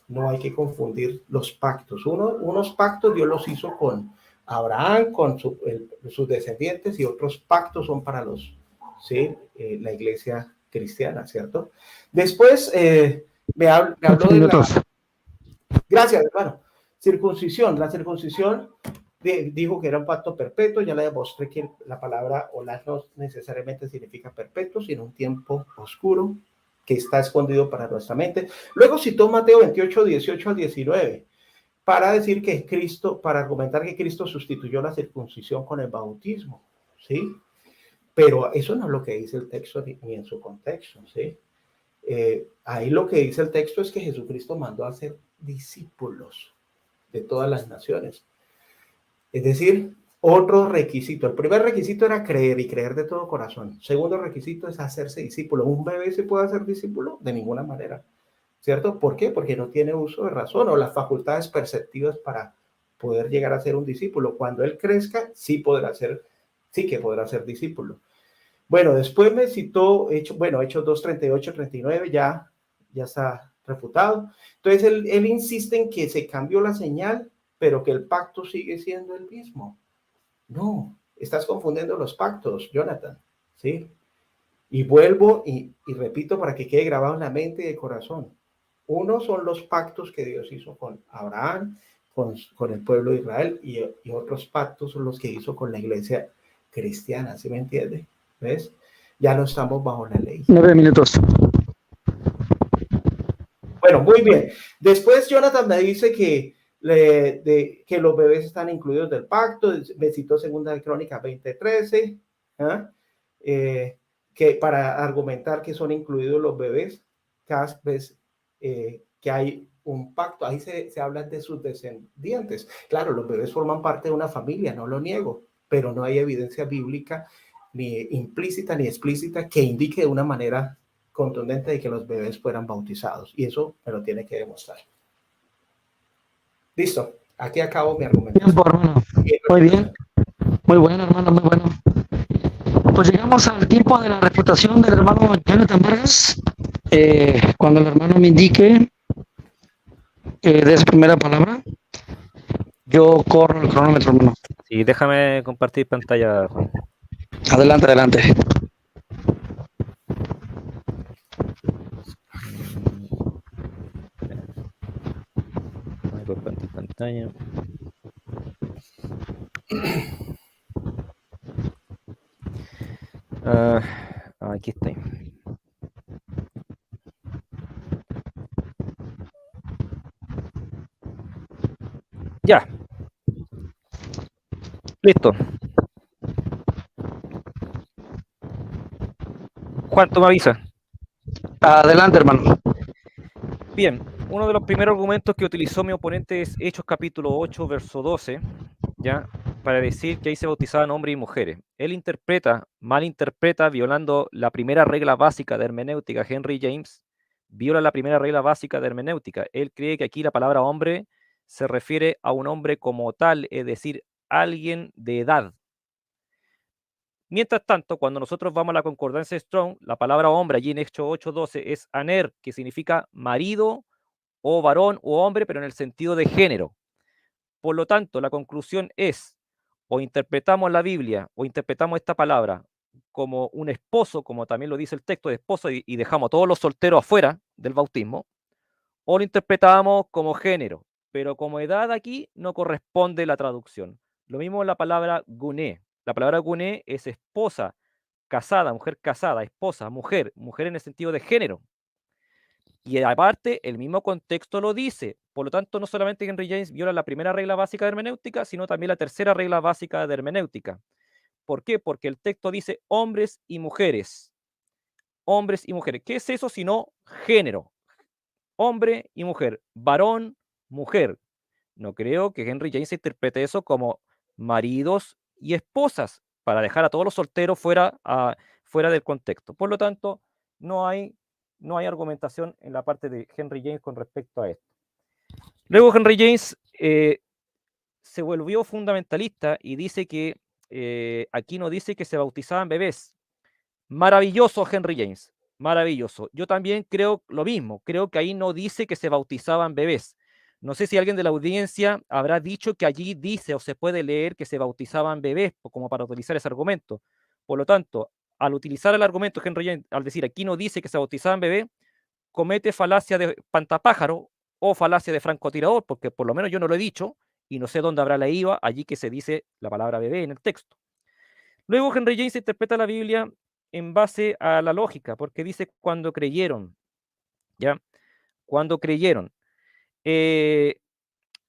no hay que confundir los pactos. Unos pactos Dios los hizo con Abraham, con sus descendientes, y otros pactos son para ¿sí? La iglesia cristiana, ¿cierto? Después me habló de la... Gracias, hermano. Circuncisión. La circuncisión dijo que era un pacto perpetuo. Ya le demostré que la palabra olá no necesariamente significa perpetuo, sino un tiempo oscuro que está escondido para nuestra mente. Luego citó Mateo 28, 18 al 19, para decir que para argumentar que Cristo sustituyó la circuncisión con el bautismo, ¿sí? Pero eso no es lo que dice el texto ni en su contexto, ¿sí? Ahí lo que dice el texto es que Jesucristo mandó a hacer discípulos de todas las naciones. Es decir, otro requisito. El primer requisito era creer y creer de todo corazón. Segundo requisito es hacerse discípulo. ¿Un bebé se puede hacer discípulo? De ninguna manera, ¿cierto? ¿Por qué? Porque no tiene uso de razón o las facultades perceptivas para poder llegar a ser un discípulo. Cuando él crezca, sí que podrá ser discípulo. Bueno, después me citó, Hechos 2, 38, 39, ya está refutado. Entonces, él insiste en que se cambió la señal, pero que el pacto sigue siendo el mismo. No, Estás confundiendo los pactos, Jonathan, ¿sí? Y vuelvo y repito para que quede grabado en la mente y el corazón. Uno son los pactos que Dios hizo con Abraham, con el pueblo de Israel, y otros pactos son los que hizo con la iglesia cristiana, ¿sí me entiende? ¿Ves? Ya no estamos bajo la ley. 9 minutos. Bueno, muy bien. Después Jonathan me dice que los bebés están incluidos del pacto. Me citó Segunda de Crónicas 20:13, que para argumentar que son incluidos los bebés, cada vez que hay un pacto, ahí se habla de sus descendientes. Claro, los bebés forman parte de una familia, no lo niego, pero no hay evidencia bíblica ni implícita ni explícita que indique de una manera contundente de que los bebés fueran bautizados, y eso me lo tiene que demostrar. Listo, aquí acabo mi argumento. Tiempo, hermano. Muy bien, muy bueno, hermano, muy bueno. Pues llegamos al tiempo de la refutación del hermano Jonathan Vargas. Cuando el hermano me indique de su primera palabra, yo corro el cronómetro, hermano. Sí, déjame compartir pantalla, Juan. Adelante, adelante. Voy a compartir pantalla. Aquí está. Ya. Listo. Juan, tú me avisas. Adelante, hermano. Bien, uno de los primeros argumentos que utilizó mi oponente es Hechos capítulo 8, verso 12, ¿ya? Para decir que ahí se bautizaban hombres y mujeres. Él malinterpreta, violando la primera regla básica de hermenéutica. Henry James viola la primera regla básica de hermenéutica. Él cree que aquí la palabra hombre se refiere a un hombre como tal, es decir, alguien de edad. Mientras tanto, cuando nosotros vamos a la concordancia de Strong, la palabra hombre allí en Hechos 8:12 es aner, que significa marido o varón o hombre, pero en el sentido de género. Por lo tanto, la conclusión es, o interpretamos la Biblia, o interpretamos esta palabra como un esposo, como también lo dice el texto de esposo, y dejamos a todos los solteros afuera del bautismo, o lo interpretamos como género, pero como edad aquí no corresponde la traducción. Lo mismo en la palabra guné. La palabra guné es esposa, casada, mujer casada, esposa, mujer en el sentido de género. Y aparte, el mismo contexto lo dice. Por lo tanto, no solamente Henry James viola la primera regla básica de hermenéutica, sino también la tercera regla básica de hermenéutica. ¿Por qué? Porque el texto dice hombres y mujeres. Hombres y mujeres. ¿Qué es eso sino género? Hombre y mujer. Varón, mujer. No creo que Henry James interprete eso como maridos y esposas, para dejar a todos los solteros fuera del contexto. Por lo tanto, no hay argumentación en la parte de Henry James con respecto a esto. Luego Henry James se volvió fundamentalista y dice que aquí no dice que se bautizaban bebés. Maravilloso Henry James, maravilloso. Yo también creo lo mismo, creo que ahí no dice que se bautizaban bebés. No sé si alguien de la audiencia habrá dicho que allí dice o se puede leer que se bautizaban bebés, como para utilizar ese argumento. Por lo tanto, al utilizar el argumento Henry James, al decir aquí no dice que se bautizaban bebés, comete falacia de pantapájaro o falacia de francotirador, porque por lo menos yo no lo he dicho y no sé dónde habrá leído allí que se dice la palabra bebé en el texto. Luego Henry James interpreta la Biblia en base a la lógica, porque dice cuando creyeron, ¿ya? Cuando creyeron.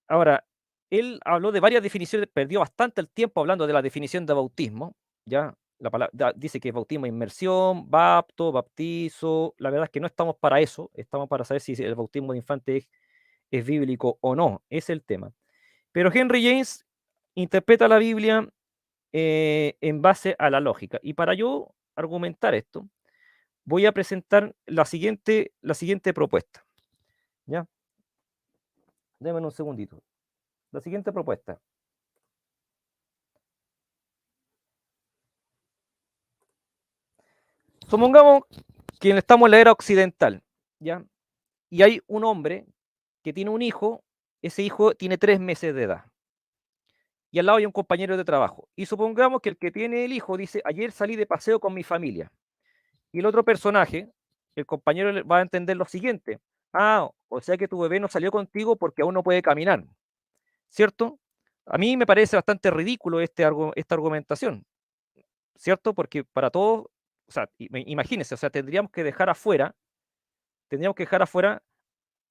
Ahora, él habló de varias definiciones, perdió bastante el tiempo hablando de la definición de bautismo, ¿ya? La palabra, dice que bautismo es inmersión, bapto, bautizo. La verdad es que no estamos para eso, estamos para saber si el bautismo de infante es bíblico o no, es el tema. Pero Henry James interpreta la Biblia en base a la lógica. Y para yo argumentar esto, voy a presentar la siguiente propuesta. ¿Ya? Déjenme un segundito. La siguiente propuesta. Supongamos que estamos en la era occidental, ¿ya? Y hay un hombre que tiene un hijo, ese hijo tiene 3 meses de edad. y al lado hay un compañero de trabajo. Y supongamos que el que tiene el hijo dice, ayer salí de paseo con mi familia. Y el otro personaje, el compañero va a entender lo siguiente. Ah, o sea que tu bebé no salió contigo porque aún no puede caminar, ¿cierto? A mí me parece bastante ridículo esta argumentación, ¿cierto? Porque para todos, o sea, imagínense, o sea, tendríamos que dejar afuera,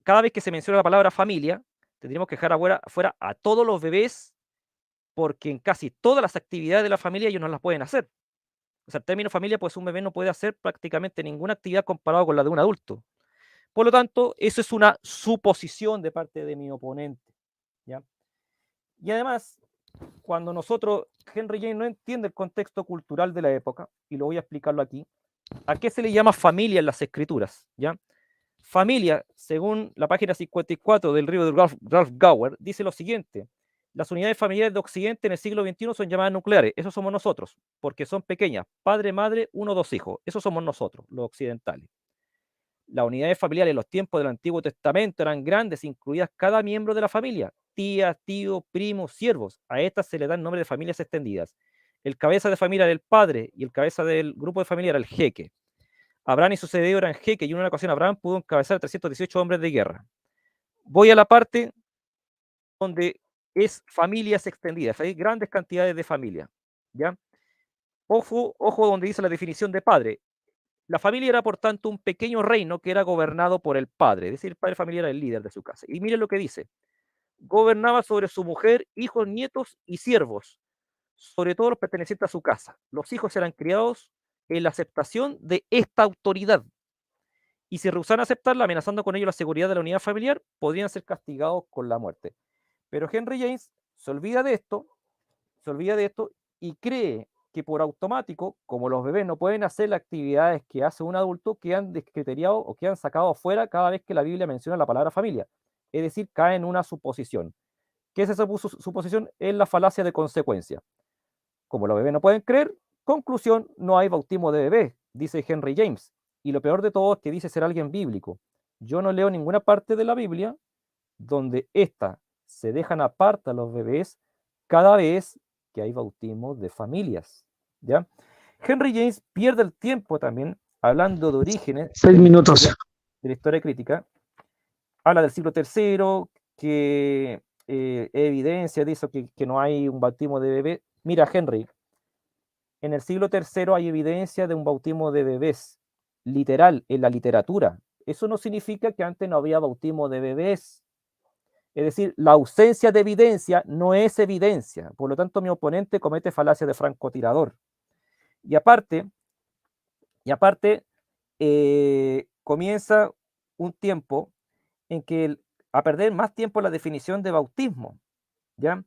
cada vez que se menciona la palabra familia, tendríamos que dejar afuera a todos los bebés, porque en casi todas las actividades de la familia ellos no las pueden hacer. O sea, en términos familia, pues un bebé no puede hacer prácticamente ninguna actividad comparado con la de un adulto. Por lo tanto, eso es una suposición de parte de mi oponente, ¿ya? Y además, cuando Henry James no entiende el contexto cultural de la época, y lo voy a explicarlo aquí, ¿a qué se le llama familia en las escrituras? ¿Ya? Familia, según la página 54 del libro de Ralph Gower, dice lo siguiente: las unidades familiares de Occidente en el siglo XXI son llamadas nucleares, esos somos nosotros, porque son pequeñas, padre, madre, 1 o 2 hijos, esos somos nosotros, los occidentales. Las unidades familiares en los tiempos del Antiguo Testamento eran grandes, incluidas cada miembro de la familia, tías, tíos, primos, siervos. A estas se le dan nombre de familias extendidas. El cabeza de familia era el padre y el cabeza del grupo de familia era el jeque. Abraham y su heredero eran jeque y en una ocasión Abraham pudo encabezar a 318 hombres de guerra. Voy a la parte donde es familias extendidas, hay grandes cantidades de familia, ¿ya? Ojo donde dice la definición de padre. La familia era, por tanto, un pequeño reino que era gobernado por el padre, es decir, el padre familiar era el líder de su casa. Y miren lo que dice: gobernaba sobre su mujer, hijos, nietos y siervos, sobre todo los pertenecientes a su casa. Los hijos eran criados en la aceptación de esta autoridad, y si rehusaban aceptarla, amenazando con ello la seguridad de la unidad familiar, podrían ser castigados con la muerte. Pero Henry James se olvida de esto y cree que por automático, como los bebés no pueden hacer las actividades que hace un adulto, quedan descriteriados o quedan sacados fuera cada vez que la Biblia menciona la palabra familia. Es decir, cae en una suposición. ¿Qué es esa suposición? Es la falacia de consecuencia. Como los bebés no pueden creer, conclusión, no hay bautismo de bebés, dice Henry James. Y lo peor de todo es que dice ser alguien bíblico. Yo no leo ninguna parte de la Biblia donde se dejan aparte a los bebés cada vez que hay bautismos de familias, ¿ya? Henry James pierde el tiempo también hablando de orígenes 6 minutos. de la historia crítica. Habla del siglo III, que evidencia de eso, que no hay un bautismo de bebé. Mira, Henry, en el siglo III hay evidencia de un bautismo de bebés, literal, en la literatura. Eso no significa que antes no había bautismo de bebés. Es decir, la ausencia de evidencia no es evidencia. Por lo tanto, mi oponente comete falacia de francotirador. Y aparte, comienza un tiempo en que a perder más tiempo la definición de bautismo, ¿ya?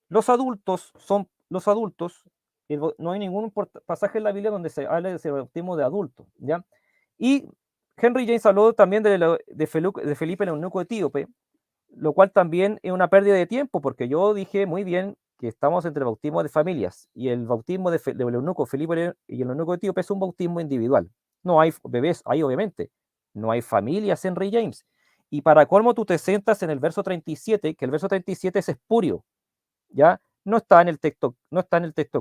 Los adultos, no hay ningún pasaje en la Biblia donde se hable de ese bautismo de adultos, ¿ya? Y Henry James habló también de Felipe el eunuco etíope, lo cual también es una pérdida de tiempo, porque yo dije muy bien que estamos entre el bautismo de familias, y el bautismo del eunuco Felipe y el eunuco etíope es un bautismo individual. No hay bebés, hay obviamente, no hay familias en Henry James. Y para colmo tú te sentas en el verso 37, que el verso 37 es espurio, ¿ya? No está en el texto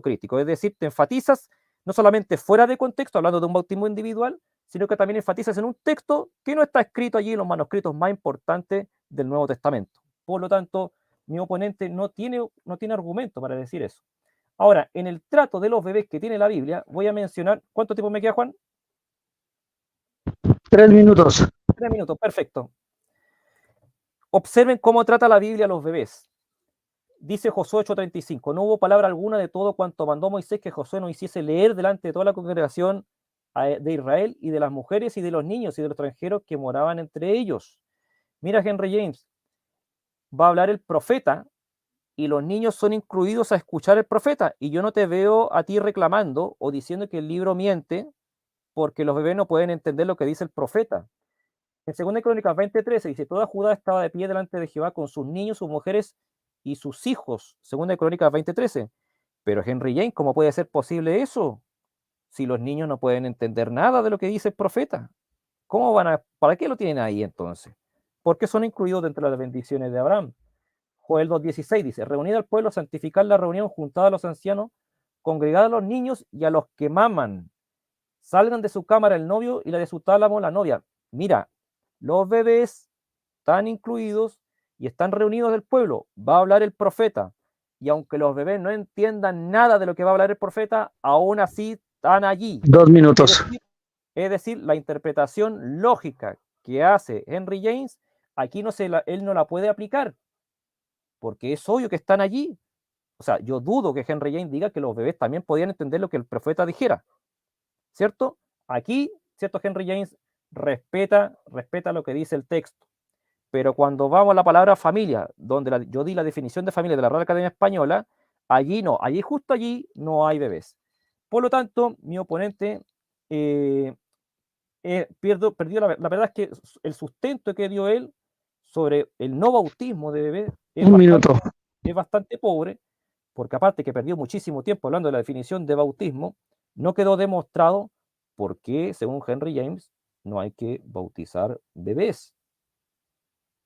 crítico, es decir, te enfatizas no solamente fuera de contexto, hablando de un bautismo individual, sino que también enfatizas en un texto que no está escrito allí en los manuscritos más importantes del Nuevo Testamento. Por lo tanto, mi oponente no tiene argumento para decir eso. Ahora, en el trato de los bebés que tiene la Biblia, voy a mencionar, ¿cuánto tiempo me queda, Juan? 3 minutos. 3 minutos, perfecto. Observen cómo trata la Biblia a los bebés. Dice Josué 8:35, no hubo palabra alguna de todo cuanto mandó Moisés que Josué no hiciese leer delante de toda la congregación de Israel y de las mujeres y de los niños y de los extranjeros que moraban entre ellos. Mira, Henry James, va a hablar el profeta y los niños son incluidos a escuchar el profeta, y yo no te veo a ti reclamando o diciendo que el libro miente porque los bebés no pueden entender lo que dice el profeta. En 2 Crónicas 20:13 dice, toda Judá estaba de pie delante de Jehová con sus niños, sus mujeres y sus hijos. 2 Crónicas 20:13. Pero Henry James, ¿cómo puede ser posible eso? Si los niños no pueden entender nada de lo que dice el profeta. ¿Para qué lo tienen ahí entonces? ¿Por qué son incluidos dentro de las bendiciones de Abraham? Joel 2:16 dice, reunid al pueblo, santificad la reunión, juntad a los ancianos, congregad a los niños y a los que maman. Salgan de su cámara el novio y la de su tálamo la novia. Mira, los bebés están incluidos y están reunidos del pueblo. Va a hablar el profeta. Y aunque los bebés no entiendan nada de lo que va a hablar el profeta, aún así están allí. 2 minutos. Es decir, la interpretación lógica que hace Henry James, aquí él no la puede aplicar, porque es obvio que están allí. O sea, yo dudo que Henry James diga que los bebés también podían entender lo que el profeta dijera, ¿cierto? Aquí, ¿cierto? Henry James respeta lo que dice el texto, pero cuando vamos a la palabra familia, donde yo di la definición de familia de la Real Academia Española, allí no, justo allí no hay bebés. Por lo tanto, mi oponente perdió la verdad es que el sustento que dio él sobre el no bautismo de bebés es bastante pobre, porque aparte que perdió muchísimo tiempo hablando de la definición de bautismo, no quedó demostrado por qué, según Henry James, no hay que bautizar bebés.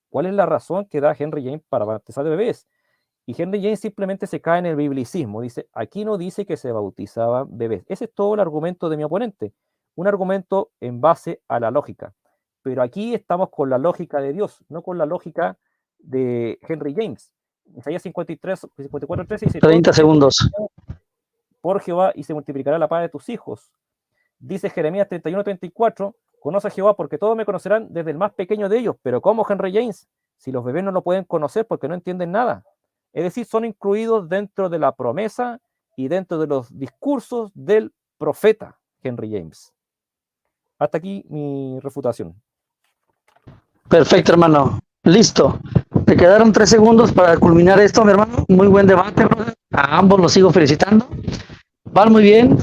¿Cuál es la razón que da Henry James para bautizar bebés? Y Henry James simplemente se cae en el biblicismo. Dice, aquí no dice que se bautizaban bebés. Ese es todo el argumento de mi oponente. Un argumento en base a la lógica. Pero aquí estamos con la lógica de Dios, no con la lógica de Henry James. Isaías 54:13 dice, 30 segundos. Por Jehová y se multiplicará la paz de tus hijos. Dice Jeremías 31:34, conoce a Jehová porque todos me conocerán desde el más pequeño de ellos. Pero ¿cómo, Henry James? Si los bebés no lo pueden conocer porque no entienden nada. Es decir, son incluidos dentro de la promesa y dentro de los discursos del profeta Henry James. Hasta aquí mi refutación. Perfecto, hermano. Listo. Me quedaron 3 segundos para culminar esto, mi hermano. Muy buen debate, brother. A ambos los sigo felicitando. Van muy bien.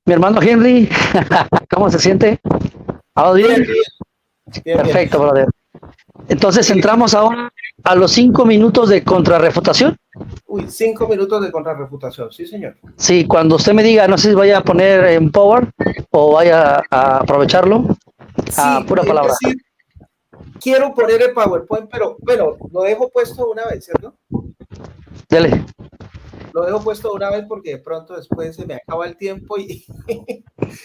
Mi hermano Henry, ¿cómo se siente? ¿Vamos bien? Bien, perfecto, brother. Entonces entramos ahora a los 5 minutos de contrarrefutación. Uy, 5 minutos de contrarrefutación, sí, señor. Sí, cuando usted me diga, no sé si vaya a poner en Power o vaya a aprovecharlo. Sí, pura palabra. Decir, quiero poner el PowerPoint, pero bueno, lo dejo puesto una vez, ¿cierto? Dale. Lo dejo puesto una vez porque de pronto después se me acaba el tiempo y...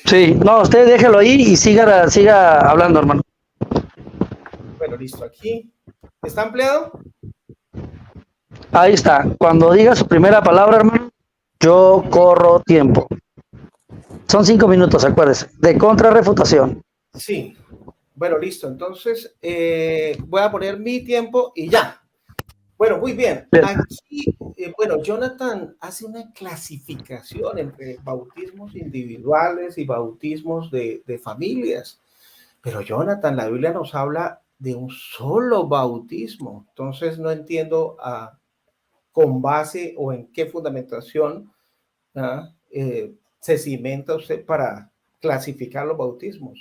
Sí, no, usted déjelo ahí y siga hablando, hermano. Bueno, listo, aquí. ¿Está ampliado? Ahí está. Cuando diga su primera palabra, hermano, yo corro tiempo. Son 5 minutos, acuérdese, de contrarrefutación. Sí. Bueno, listo. Entonces, voy a poner mi tiempo y ya. Bueno, muy bien. Aquí, bueno, Jonathan hace una clasificación entre bautismos individuales y bautismos de familias. Pero Jonathan, la Biblia nos habla de un solo bautismo. Entonces, no entiendo con base o en qué fundamentación se cimenta usted para clasificar los bautismos.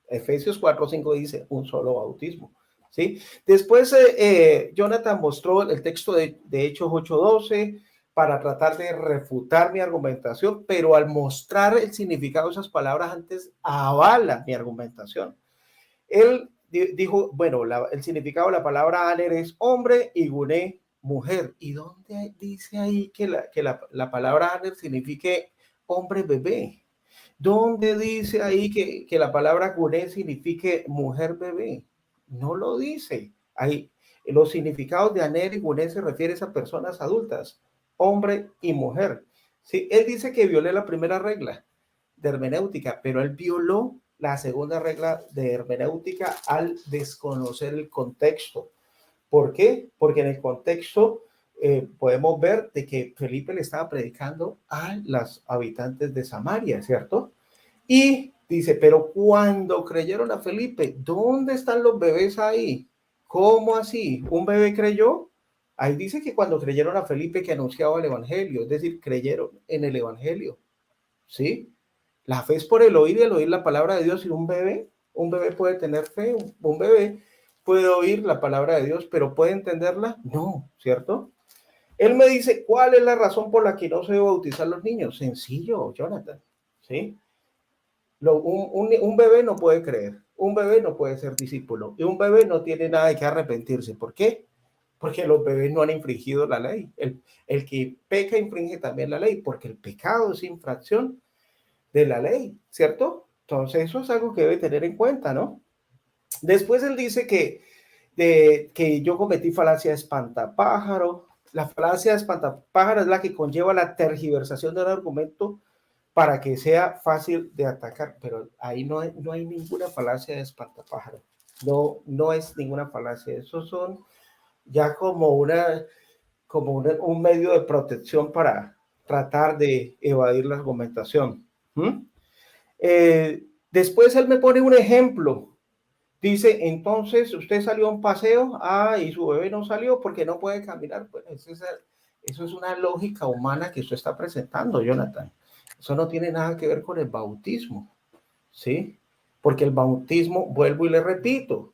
Efesios 4:5 dice un solo bautismo. ¿Sí? Después Jonathan mostró el texto de Hechos 8:12 para tratar de refutar mi argumentación, pero al mostrar el significado de esas palabras antes avala mi argumentación. Él dijo, bueno, el significado de la palabra aner es hombre y guné mujer. ¿Y dónde dice ahí que la palabra aner signifique hombre bebé? ¿Dónde dice ahí que la palabra guné signifique mujer bebé? No lo dice. Ahí los significados de aner y guné se refieren a personas adultas, hombre y mujer. Sí, él dice que violé la primera regla de hermenéutica, pero él violó la segunda regla de hermenéutica al desconocer el contexto. ¿Por qué? Porque en el contexto podemos ver de que Felipe le estaba predicando a los habitantes de Samaria, ¿cierto? Y dice, pero cuando creyeron a Felipe, ¿dónde están los bebés ahí? ¿Cómo así? ¿Un bebé creyó? Ahí dice que cuando creyeron a Felipe que anunciaba el evangelio, es decir, creyeron en el evangelio, ¿sí? La fe es por el oír y el oír la palabra de Dios. Y un bebé puede tener fe, un bebé puede oír la palabra de Dios, pero ¿puede entenderla? No, ¿cierto? Él me dice, ¿cuál es la razón por la que no se debe bautizar los niños? Sencillo, Jonathan, ¿sí? Un bebé no puede creer, un bebé no puede ser discípulo y un bebé no tiene nada de qué arrepentirse. ¿Por qué? porque los bebés no han infringido la ley. El que peca infringe también la ley, porque el pecado es infracción de la ley, ¿cierto? Entonces eso es algo que debe tener en cuenta, ¿no? Después él dice que yo cometí falacia de espantapájaro. La falacia de espantapájaro es la que conlleva la tergiversación de un argumento para que sea fácil de atacar, pero ahí no hay ninguna falacia de espantapájaro. No es ninguna falacia. Esos son ya como un medio de protección para tratar de evadir la argumentación. Después él me pone un ejemplo. Dice, entonces usted salió a un paseo, y su bebé no salió porque no puede caminar. Pues eso es una lógica humana que usted está presentando, Jonathan. Eso no tiene nada que ver con el bautismo, ¿sí? Porque el bautismo, vuelvo y le repito,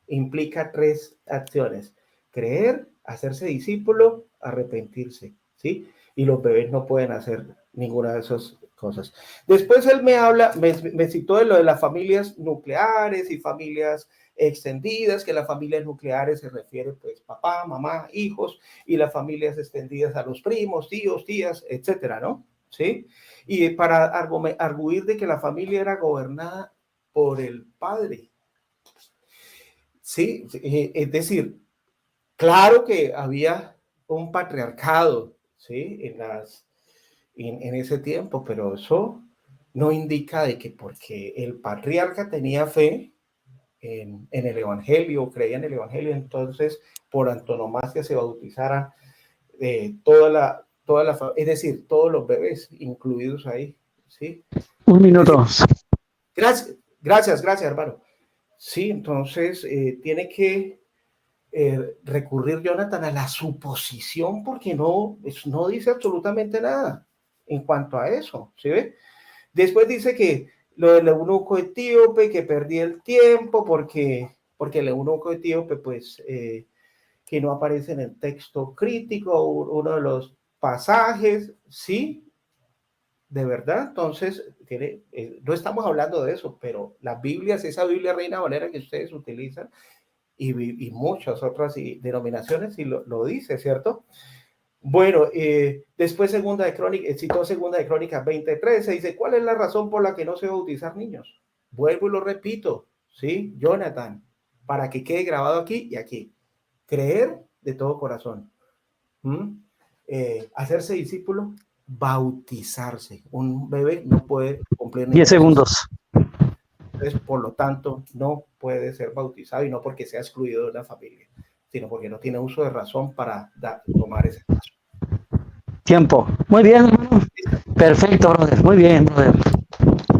implica 3 acciones: creer, hacerse discípulo, arrepentirse, ¿sí? Y los bebés no pueden hacer ninguna de esas cosas. Después él me citó de lo de las familias nucleares y familias extendidas, que las familias nucleares se refiere pues papá, mamá, hijos, y las familias extendidas a los primos, tíos, tías, etcétera, ¿no? ¿Sí? Y para arguir de que la familia era gobernada por el padre. Sí, es decir, claro que había un patriarcado, ¿sí? En ese tiempo, pero eso no indica de que porque el patriarca tenía fe en el evangelio, creía en el evangelio, entonces por antonomasia se bautizara es decir, todos los bebés incluidos ahí, ¿sí? Un minuto. Gracias, hermano. Sí, entonces tiene que recurrir Jonathan a la suposición porque no dice absolutamente nada en cuanto a eso, ¿sí ve? Después dice que lo del eunuco etíope, que perdí el tiempo porque el eunuco etíope, pues, que no aparece en el texto crítico, uno de los pasajes, ¿sí? De verdad, entonces, no estamos hablando de eso, pero las Biblias, esa Biblia Reina Valera que ustedes utilizan, y muchas otras denominaciones, y lo dice, ¿cierto? Bueno, después citó segunda de Crónicas 20:13, dice, ¿cuál es la razón por la que no se bautizar niños? Vuelvo y lo repito, ¿sí? Jonathan, para que quede grabado aquí y aquí. Creer de todo corazón. Hacerse discípulo, bautizarse. Un bebé no puede cumplir 10 segundos. Entonces, por lo tanto, no puede ser bautizado, y no porque sea excluido de una familia, sino porque no tiene uso de razón para tomar ese paso. Tiempo. Muy bien, hermano. Perfecto, brother. Muy bien, brother.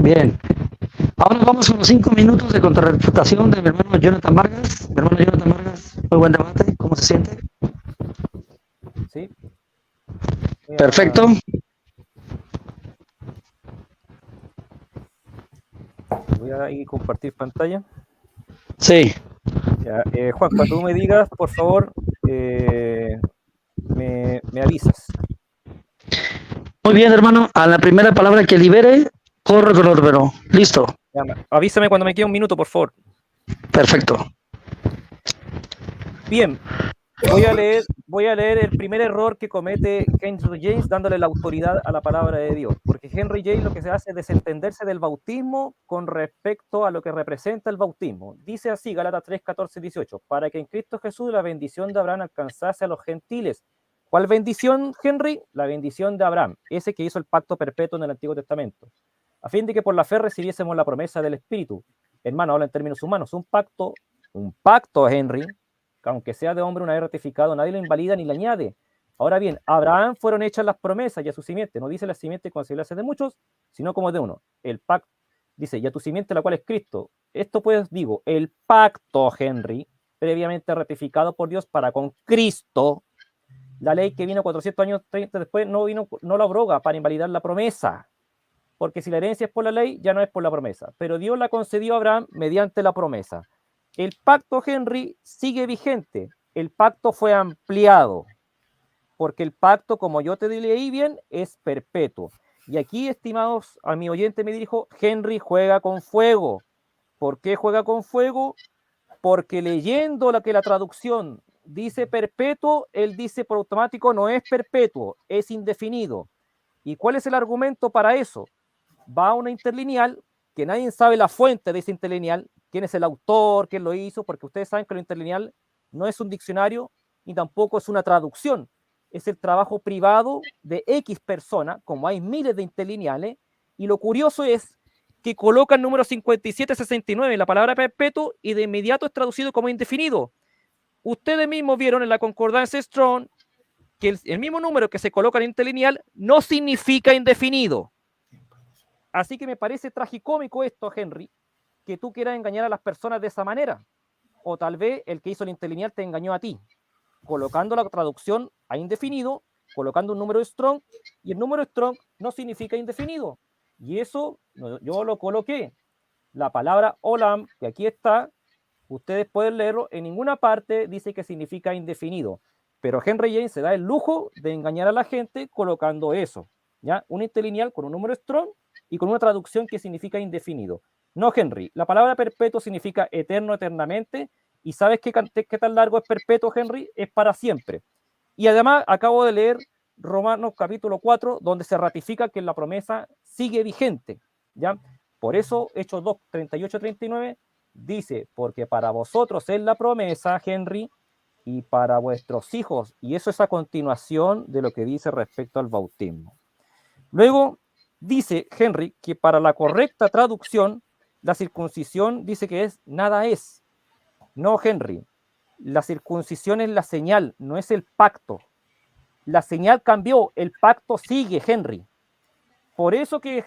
Bien. Ahora vamos con los 5 minutos de contrarrefutación de mi hermano Jonathan Vargas. Mi hermano Jonathan Vargas, muy buen debate. ¿Cómo se siente? Sí. Perfecto. Voy a ir compartir pantalla. Sí. Ya, Juan, cuando tú me digas, por favor, me avisas. Muy bien, hermano. A la primera palabra que libere, corre con el número. Listo. Ya, avísame cuando me quede un minuto, por favor. Perfecto. Bien. Voy a leer el primer error que comete Henry James dándole la autoridad a la palabra de Dios, porque Henry James lo que se hace es desentenderse del bautismo con respecto a lo que representa el bautismo. Dice así, Gálatas 3:14-18, para que en Cristo Jesús la bendición de Abraham alcanzase a los gentiles. ¿Cuál bendición, Henry? La bendición de Abraham, ese que hizo el pacto perpetuo en el Antiguo Testamento, a fin de que por la fe recibiésemos la promesa del Espíritu. Hermano, habla en términos humanos, un pacto, Henry, aunque sea de hombre una vez ratificado, nadie lo invalida ni le añade. Ahora bien, a Abraham fueron hechas las promesas y a su simiente, no dice la simiente como si hablase de muchos, sino como de uno. El pacto, dice, y a tu simiente la cual es Cristo. Esto pues digo, el pacto, Henry, previamente ratificado por Dios para con Cristo, la ley que vino 400 años después no lo abroga para invalidar la promesa, porque si la herencia es por la ley, ya no es por la promesa, pero Dios la concedió a Abraham mediante la promesa. El pacto, Henry, sigue vigente. El pacto fue ampliado, porque el pacto, como yo te leí bien, es perpetuo. Y aquí, estimados, a mi oyente me dijo, Henry juega con fuego. ¿Por qué juega con fuego? Porque leyendo la traducción dice perpetuo, él dice por automático no es perpetuo, es indefinido. ¿Y cuál es el argumento para eso? Va a una interlineal, que nadie sabe la fuente de esa interlineal, quién es el autor, quién lo hizo, porque ustedes saben que lo interlineal no es un diccionario ni tampoco es una traducción, es el trabajo privado de X persona, como hay miles de interlineales, y lo curioso es que coloca el número 5769 en la palabra perpetuo y de inmediato es traducido como indefinido. Ustedes mismos vieron en la concordancia Strong que el mismo número que se coloca en interlineal no significa indefinido. Así que me parece tragicómico esto, Henry, que tú quieras engañar a las personas de esa manera. O tal vez el que hizo el interlineal te engañó a ti, colocando la traducción a indefinido, colocando un número strong, y el número strong no significa indefinido. Y eso yo lo coloqué. La palabra olam, que aquí está, ustedes pueden leerlo, en ninguna parte dice que significa indefinido. Pero Henry James se da el lujo de engañar a la gente colocando eso, ¿ya? Un interlineal con un número strong y con una traducción que significa indefinido. No, Henry, la palabra perpetuo significa eterno, eternamente, y ¿sabes qué tan largo es perpetuo, Henry? Es para siempre. Y además acabo de leer Romanos capítulo 4, donde se ratifica que la promesa sigue vigente, ¿ya? Por eso, Hechos 2, 38, 39, dice, porque para vosotros es la promesa, Henry, y para vuestros hijos. Y eso es a continuación de lo que dice respecto al bautismo. Luego dice Henry que para la correcta traducción, la circuncisión dice que es nada es. No, Henry. La circuncisión es la señal, no es el pacto. La señal cambió, el pacto sigue, Henry. Por eso que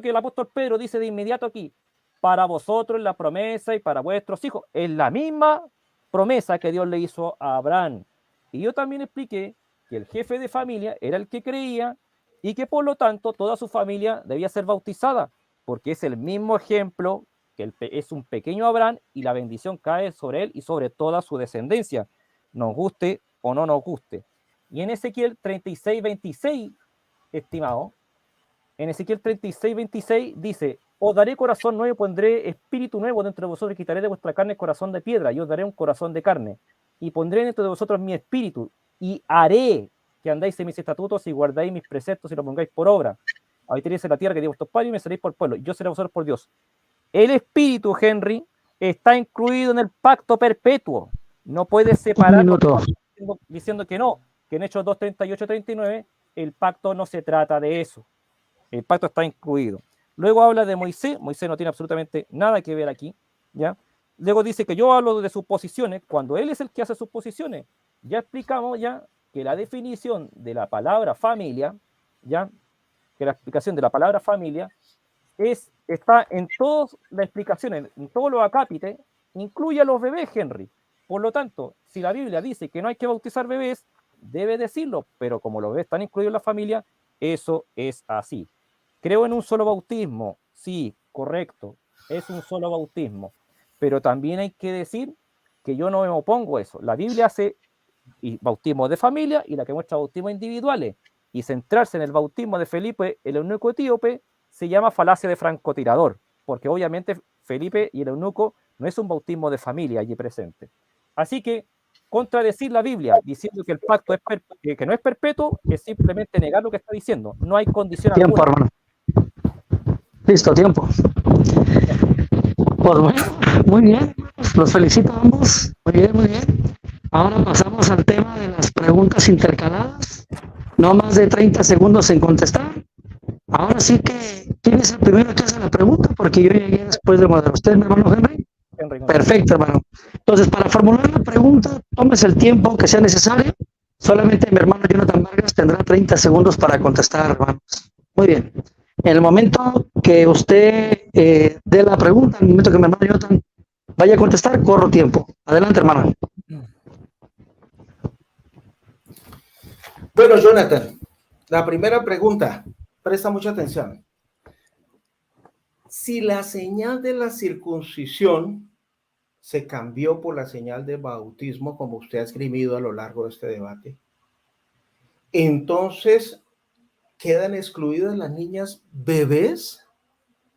el apóstol Pedro dice de inmediato aquí, para vosotros la promesa y para vuestros hijos. Es la misma promesa que Dios le hizo a Abraham. Y yo también expliqué que el jefe de familia era el que creía y que por lo tanto toda su familia debía ser bautizada, porque es el mismo ejemplo que es un pequeño Abraham y la bendición cae sobre él y sobre toda su descendencia, nos guste o no nos guste. Y en Ezequiel 36, 26, estimado, en Ezequiel 36, 26 dice, os daré corazón nuevo, pondré espíritu nuevo dentro de vosotros, quitaré de vuestra carne corazón de piedra, y os daré un corazón de carne, y pondré dentro de vosotros mi espíritu, y haré que andáis en mis estatutos y guardáis mis preceptos y los pongáis por obra. Habitaréis en la tierra que dio vuestros padres y me seréis por pueblo, y yo seré vosotros por Dios. El espíritu, Henry, está incluido en el pacto perpetuo. No puedes separarlo diciendo que no, que en Hechos 2, 38, 39, el pacto no se trata de eso. El pacto está incluido. Luego habla de Moisés. Moisés no tiene absolutamente nada que ver aquí, ¿ya? Luego dice que yo hablo de suposiciones, cuando él es el que hace suposiciones. Ya explicamos ya que la definición de la palabra familia, ¿ya? Que la explicación de la palabra familia está en todas las explicaciones, en todos los acápites, incluye a los bebés, Henry. Por lo tanto, si la Biblia dice que no hay que bautizar bebés, debe decirlo, pero como los bebés están incluidos en la familia, eso es así. Creo en un solo bautismo, sí, correcto, es un solo bautismo, pero también hay que decir que yo no me opongo a eso. La Biblia hace bautismos de familia y la que muestra bautismos individuales, y centrarse en el bautismo de Felipe, el eunuco etíope, se llama falacia de francotirador, porque obviamente Felipe y el eunuco no es un bautismo de familia allí presente. Así que contradecir la Biblia diciendo que el pacto que no es perpetuo es simplemente negar lo que está diciendo. No hay condición alguna. Hermano. Listo, tiempo. Pues bueno, muy bien. Los felicito a ambos. Muy bien, muy bien. Ahora pasamos al tema de las preguntas intercaladas. No más de 30 segundos en contestar. Ahora sí que, ¿quién es el primero que hace la pregunta? Porque yo llegué después de moderar. ¿Usted, mi hermano Henry? Perfecto, hermano. Entonces, para formular la pregunta, tómese el tiempo que sea necesario. Solamente mi hermano Jonathan Vargas tendrá 30 segundos para contestar, hermanos. Muy bien. En el momento que usted dé la pregunta, en el momento que mi hermano Jonathan vaya a contestar, corro tiempo. Adelante, hermano. Bueno, Jonathan, la primera pregunta, presta mucha atención. Si la señal de la circuncisión se cambió por la señal de bautismo, como usted ha esgrimido a lo largo de este debate, entonces quedan excluidas las niñas bebés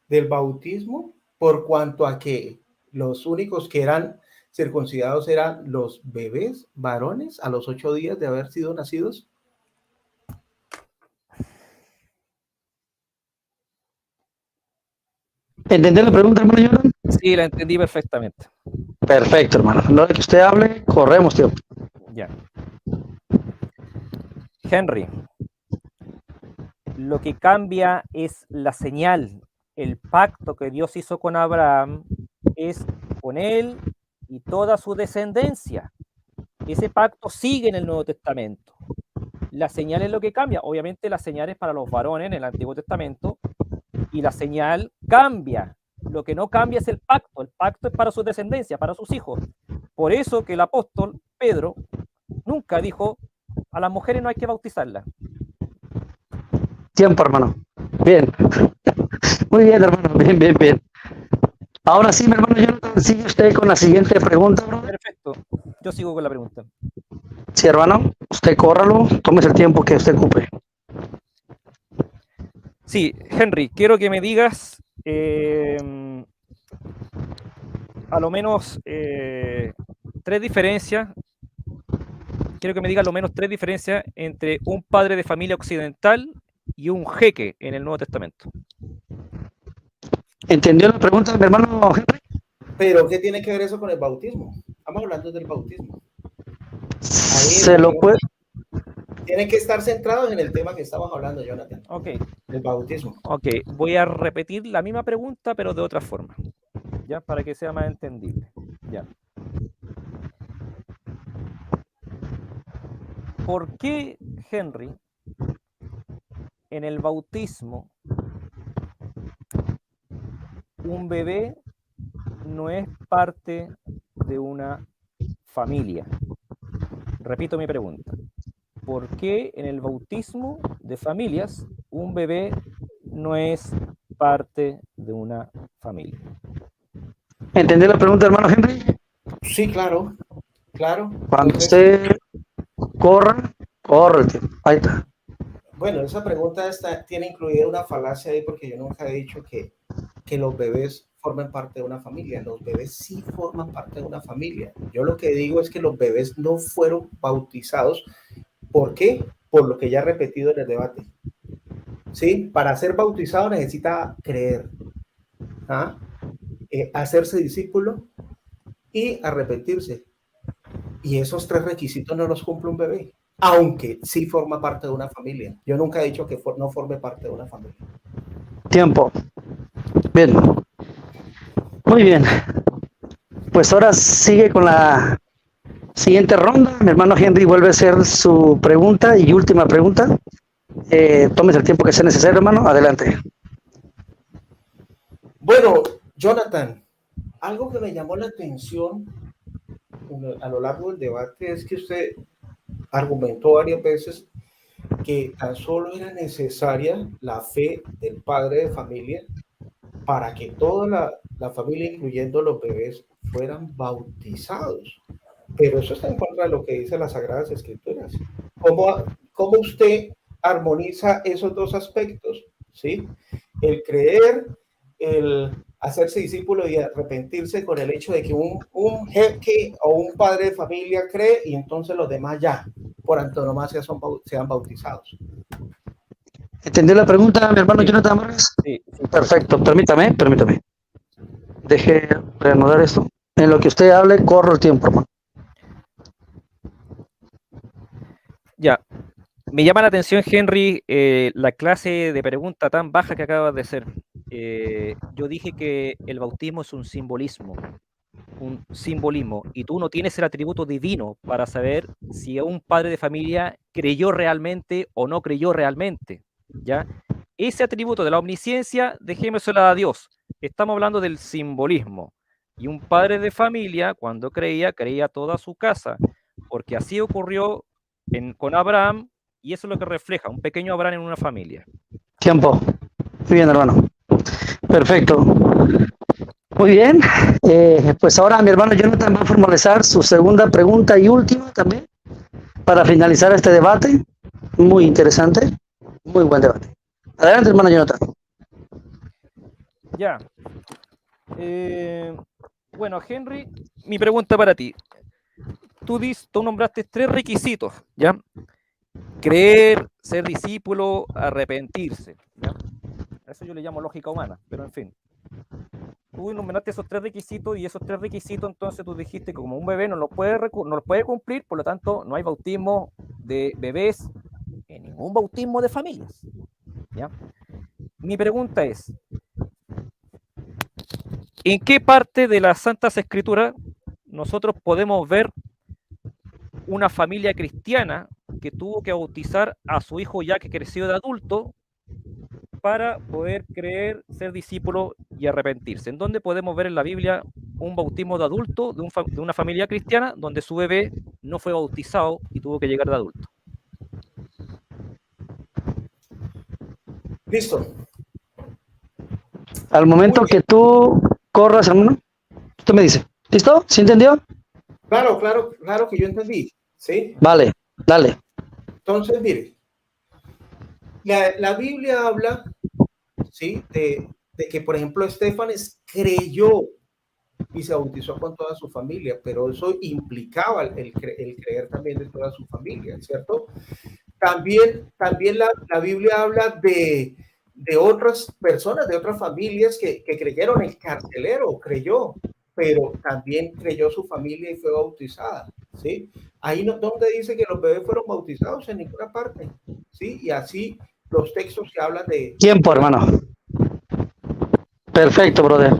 del bautismo, por cuanto a que los únicos que eran circuncidados eran los bebés varones a los 8 días de haber sido nacidos? ¿Entendió la pregunta, hermano Jonathan? Sí, la entendí perfectamente. Perfecto, hermano. Lo de que usted hable, corremos tiempo. Ya. Henry, lo que cambia es la señal. El pacto que Dios hizo con Abraham es con él y toda su descendencia. Ese pacto sigue en el Nuevo Testamento. La señal es lo que cambia. Obviamente la señal es para los varones en el Antiguo Testamento y la señal cambia. Lo que no cambia es el pacto. El pacto es para su descendencia, para sus hijos. Por eso que el apóstol Pedro nunca dijo a las mujeres no hay que bautizarlas. Tiempo, hermano. Bien. Muy bien, hermano. Bien, bien, bien. Ahora sí, mi hermano Jonathan, sigue usted con la siguiente pregunta, brother. Perfecto. Yo sigo con la pregunta. Sí, hermano. Usted córralo. Tómese el tiempo que usted ocupe. Sí, Henry, quiero que me digas a lo menos tres diferencias. Quiero que me digas lo menos tres diferencias entre un padre de familia occidental y un jeque en el Nuevo Testamento. ¿Entendió la pregunta, mi hermano Henry? Pero, ¿qué tiene que ver eso con el bautismo? Estamos hablando del bautismo. Se lo puede. Tienen que estar centrados en el tema que estamos hablando, Jonathan. Ok. El bautismo. Ok, voy a repetir la misma pregunta, pero de otra forma, ¿ya? Para que sea más entendible. Ya. ¿Por qué, Henry, en el bautismo un bebé no es parte de una familia? Repito mi pregunta. ¿Por qué en el bautismo de familias un bebé no es parte de una familia? ¿Entendió la pregunta, hermano Henry? Sí, claro. Claro. Cuando Entonces, usted corre el tiempo. Ahí está. bueno, esa pregunta tiene incluida una falacia ahí porque yo nunca he dicho que los bebés formen parte de una familia. Los bebés sí forman parte de una familia. Yo lo que digo es que los bebés no fueron bautizados. ¿Por qué? Por lo que ya he repetido en el debate. ¿Sí? Para ser bautizado necesita creer, ¿ah? Hacerse discípulo y arrepentirse. Y esos tres requisitos no los cumple un bebé, aunque sí forma parte de una familia. Yo nunca he dicho que no forme parte de una familia. Tiempo. Bien. Muy bien. Pues ahora sigue con la siguiente ronda. Mi hermano Henry vuelve a hacer su pregunta y última pregunta. Tómese el tiempo que sea necesario, hermano. Adelante. Bueno, Jonathan, algo que me llamó la atención a lo largo del debate es que usted argumentó varias veces que tan solo era necesaria la fe del padre de familia para que toda la familia, incluyendo los bebés, fueran bautizados. Pero eso está en contra de lo que dicen las Sagradas Escrituras. ¿Cómo usted armoniza esos dos aspectos? ¿Sí? El creer, el hacerse discípulo y arrepentirse con el hecho de que un jeque o un padre de familia cree y entonces los demás ya, por antonomasia, sean bautizados. ¿Entendió la pregunta, mi hermano Sí. Jonathan Morales? Sí. Perfecto. Permítame. Deje reanudar esto. En lo que usted hable, corro el tiempo, hermano. Ya. Me llama la atención, Henry, la clase de pregunta tan baja que acabas de hacer. Yo dije que el bautismo es un simbolismo, y tú no tienes el atributo divino para saber si un padre de familia creyó realmente o no creyó realmente, ¿ya? Ese atributo de la omnisciencia, dejémoselo a Dios. Estamos hablando del simbolismo. Y un padre de familia, cuando creía toda su casa, porque así ocurrió con Abraham, y eso es lo que refleja un pequeño Abraham en una familia. Tiempo. Muy bien, hermano. Perfecto. Muy bien. Pues ahora mi hermano Jonathan va a formalizar su segunda pregunta y última también para finalizar este debate. Muy interesante. Muy buen debate. Adelante, hermano Jonathan. Ya. Bueno, Henry, mi pregunta para ti. Tú nombraste 3 requisitos, ¿ya? Creer, ser discípulo, arrepentirse, ¿ya? Eso yo le llamo lógica humana, pero en fin. Tú nombraste esos 3 requisitos y esos 3 requisitos, entonces tú dijiste que como un bebé no los puede cumplir, por lo tanto no hay bautismo de bebés en ningún bautismo de familias, ¿ya? Mi pregunta es, ¿en qué parte de las Santas Escrituras nosotros podemos ver una familia cristiana que tuvo que bautizar a su hijo ya que creció de adulto para poder creer, ser discípulo y arrepentirse? ¿En dónde podemos ver en la Biblia un bautismo de adulto de una familia cristiana donde su bebé no fue bautizado y tuvo que llegar de adulto? Listo. Al momento que tú corras, hermano, tú me dices, ¿listo? ¿Sí entendió? Claro que yo entendí, ¿sí? Vale, dale. Entonces, mire, la Biblia habla, ¿sí? De que, por ejemplo, Estefanes creyó y se bautizó con toda su familia, pero eso implicaba el creer también de toda su familia, ¿cierto? También la Biblia habla de otras personas, de otras familias que creyeron. El carcelero creyó, pero también creyó su familia y fue bautizada, ¿sí? Ahí no, donde dice que los bebés fueron bautizados, en ninguna parte, ¿sí? Y así los textos que hablan de... Tiempo, hermano. Perfecto, brother.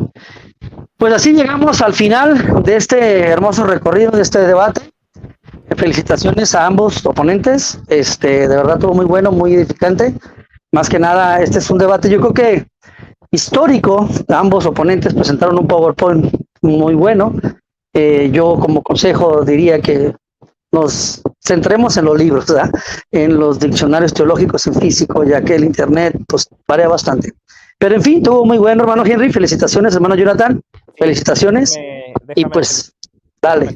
Pues así llegamos al final de este hermoso recorrido, de este debate. Felicitaciones a ambos oponentes. De verdad, todo muy bueno, muy edificante. Más que nada, este es un debate, yo creo que histórico. Ambos oponentes presentaron un PowerPoint muy bueno. Yo como consejo diría que nos centremos en los libros, ¿verdad? En los diccionarios teológicos en físico, ya que el internet pues varía bastante. Pero en fin, estuvo muy bueno, hermano Henry. Felicitaciones, hermano Jonathan. Felicitaciones. Y pues, dale.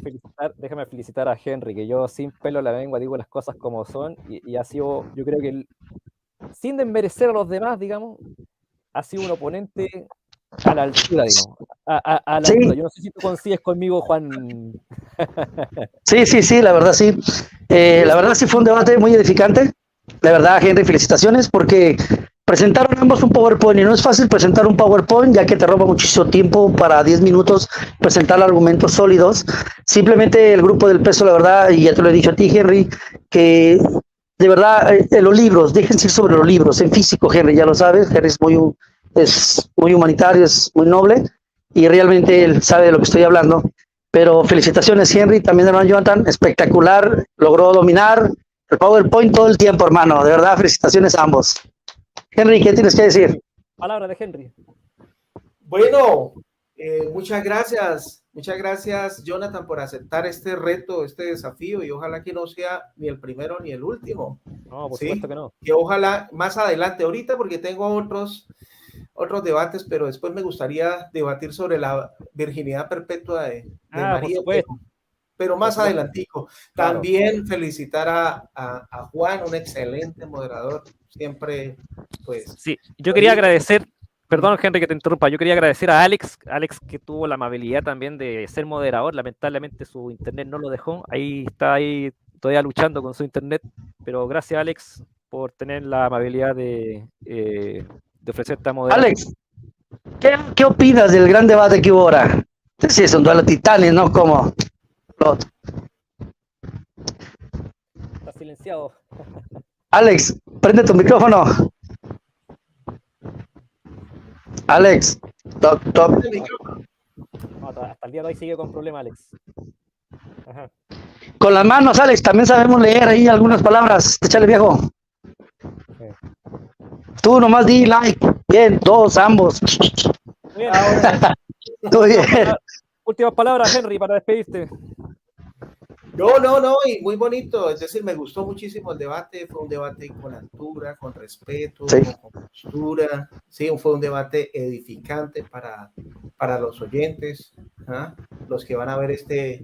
Déjame felicitar a Henry, que yo sin pelo en la lengua digo las cosas como son y ha sido, yo creo que sin desmerecer a los demás, digamos, ha sido un oponente a la altura, digamos. A la altura. Yo no sé si tú coincides conmigo, Juan. Sí, la verdad sí. La verdad sí fue un debate muy edificante. La verdad, Henry, felicitaciones porque presentaron ambos un PowerPoint y no es fácil presentar un PowerPoint ya que te roba muchísimo tiempo para 10 minutos presentar argumentos sólidos. Simplemente el grupo del peso, la verdad, y ya te lo he dicho a ti, Henry, que de verdad los libros, déjense ir sobre los libros, en físico, Henry, ya lo sabes, Henry es muy humanitario, es muy noble y realmente él sabe de lo que estoy hablando. Pero felicitaciones, Henry, también hermano Jonathan, espectacular, logró dominar el PowerPoint todo el tiempo, hermano, de verdad, felicitaciones a ambos. Henry, ¿qué tienes que decir? Palabra de Henry. Bueno, muchas gracias, Jonathan, por aceptar este reto, este desafío, y ojalá que no sea ni el primero ni el último. No, por supuesto que no. Que ojalá más adelante, ahorita, porque tengo otros debates, pero después me gustaría debatir sobre la virginidad perpetua de María, pero más adelantico. Claro. También felicitar a Juan, un excelente moderador, siempre, pues. Sí, yo quería agradecer, perdón, Henry, que te interrumpa, yo quería agradecer a Alex que tuvo la amabilidad también de ser moderador. Lamentablemente su internet no lo dejó, está todavía luchando con su internet, pero gracias, Alex, por tener la amabilidad de ofrecer esta moderación. Alex, ¿qué opinas del gran debate que hubo ahora? Sí, es un duelo de titanes, ¿no? Como está silenciado. Alex, prende tu micrófono. Alex, toc. No, hasta el día de hoy sigue con problema, Alex. Ajá. Con las manos, Alex, también sabemos leer ahí algunas palabras. Échale, viejo. Tú nomás di like. Bien, todos, ambos. Bien. Tú bien. Últimas palabras, Henry, para despedirte. No, y muy bonito, es decir, me gustó muchísimo el debate, fue un debate con altura, con respeto, sí, con postura, sí, fue un debate edificante para los oyentes, los que van a ver este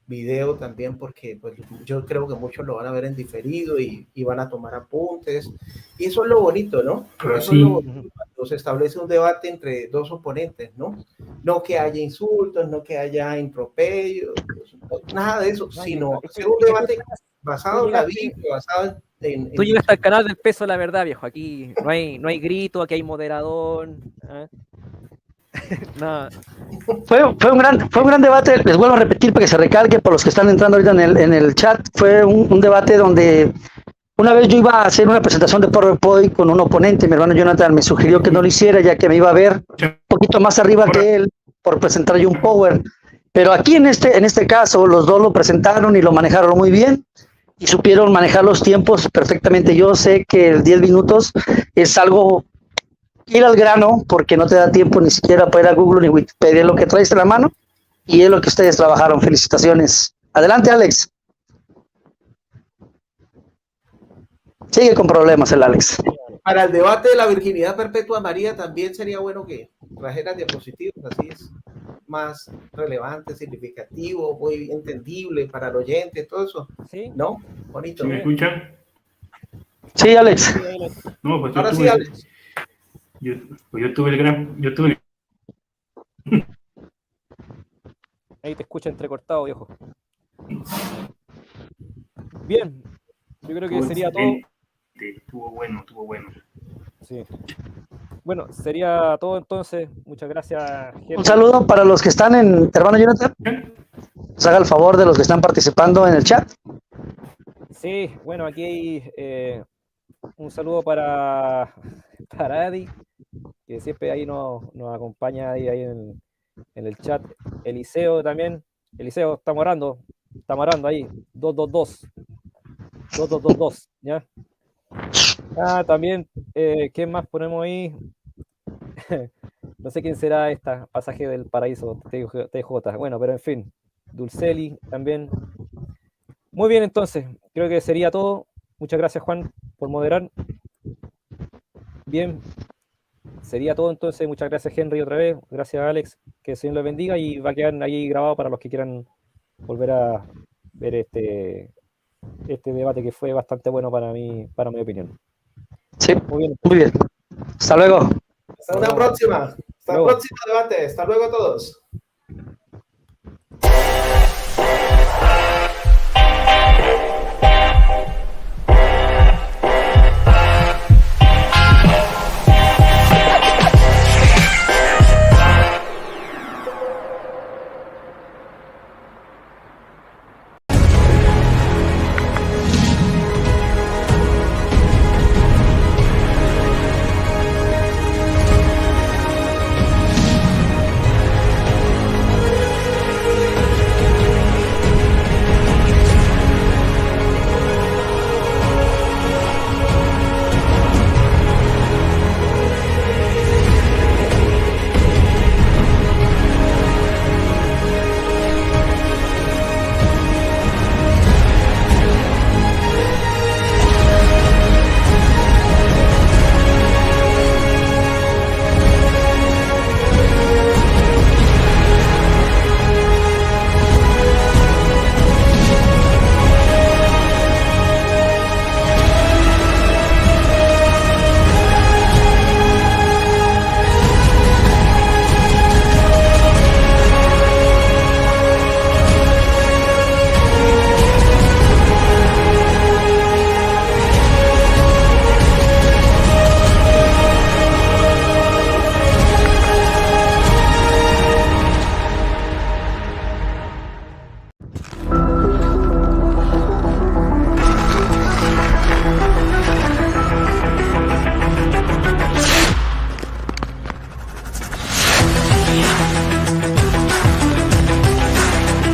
video también, porque pues yo creo que muchos lo van a ver en diferido y van a tomar apuntes, y eso es lo bonito, ¿no? Eso es lo bonito se establece un debate entre dos oponentes, ¿no? No que haya insultos, no que haya improperios, nada de eso, sino hacer un debate basado en la Biblia, basado en Tú llegaste al canal del peso de la verdad, viejo. Aquí no hay grito, aquí hay moderador. ¿Eh? Nada. Fue un gran debate, les vuelvo a repetir para que se recalque por los que están entrando ahorita en el chat. Fue un debate donde una vez yo iba a hacer una presentación de PowerPoint con un oponente, mi hermano Jonathan me sugirió que no lo hiciera ya que me iba a ver un poquito más arriba que él por presentar yo un Power. Pero aquí en este caso los dos lo presentaron y lo manejaron muy bien y supieron manejar los tiempos perfectamente. Yo sé que 10 minutos es algo ir al grano porque no te da tiempo ni siquiera para ir a Google ni Wikipedia, lo que traes en la mano y es lo que ustedes trabajaron. Felicitaciones. Adelante, Alex. Sigue con problemas el Alex. Para el debate de la virginidad perpetua, María, también sería bueno que trajeras diapositivas, así es más relevante, significativo, muy entendible para el oyente, todo eso. ¿Sí? ¿No? Bonito. ¿Sí me escuchan? Sí, Alex. No, pues Ahora sí, Alex. Yo tuve el gran... Ahí te escucha entrecortado, viejo. Bien, yo creo que sería todo. Estuvo bueno. Sí. Bueno, sería todo entonces. Muchas gracias, Henry. Un saludo para los que están en, hermano Jonathan. Nos haga el favor de los que están participando en el chat. Sí, bueno, aquí hay un saludo para Adi, que siempre ahí nos acompaña ahí en el chat. Eliseo también. Eliseo, estamos orando ahí. 222, ¿ya? También, ¿quién más ponemos ahí? No sé quién será esta pasaje del paraíso, TJ. Bueno, pero en fin, Dulceli también. Muy bien, entonces, creo que sería todo. Muchas gracias, Juan, por moderar. Bien, sería todo entonces. Muchas gracias, Henry, otra vez. Gracias, Alex. Que el Señor los bendiga y va a quedar ahí grabado para los que quieran volver a ver este debate que fue bastante bueno para mi opinión. Sí, muy bien. Hasta luego. Hasta una próxima. Hasta el próximo debate. Hasta luego a todos.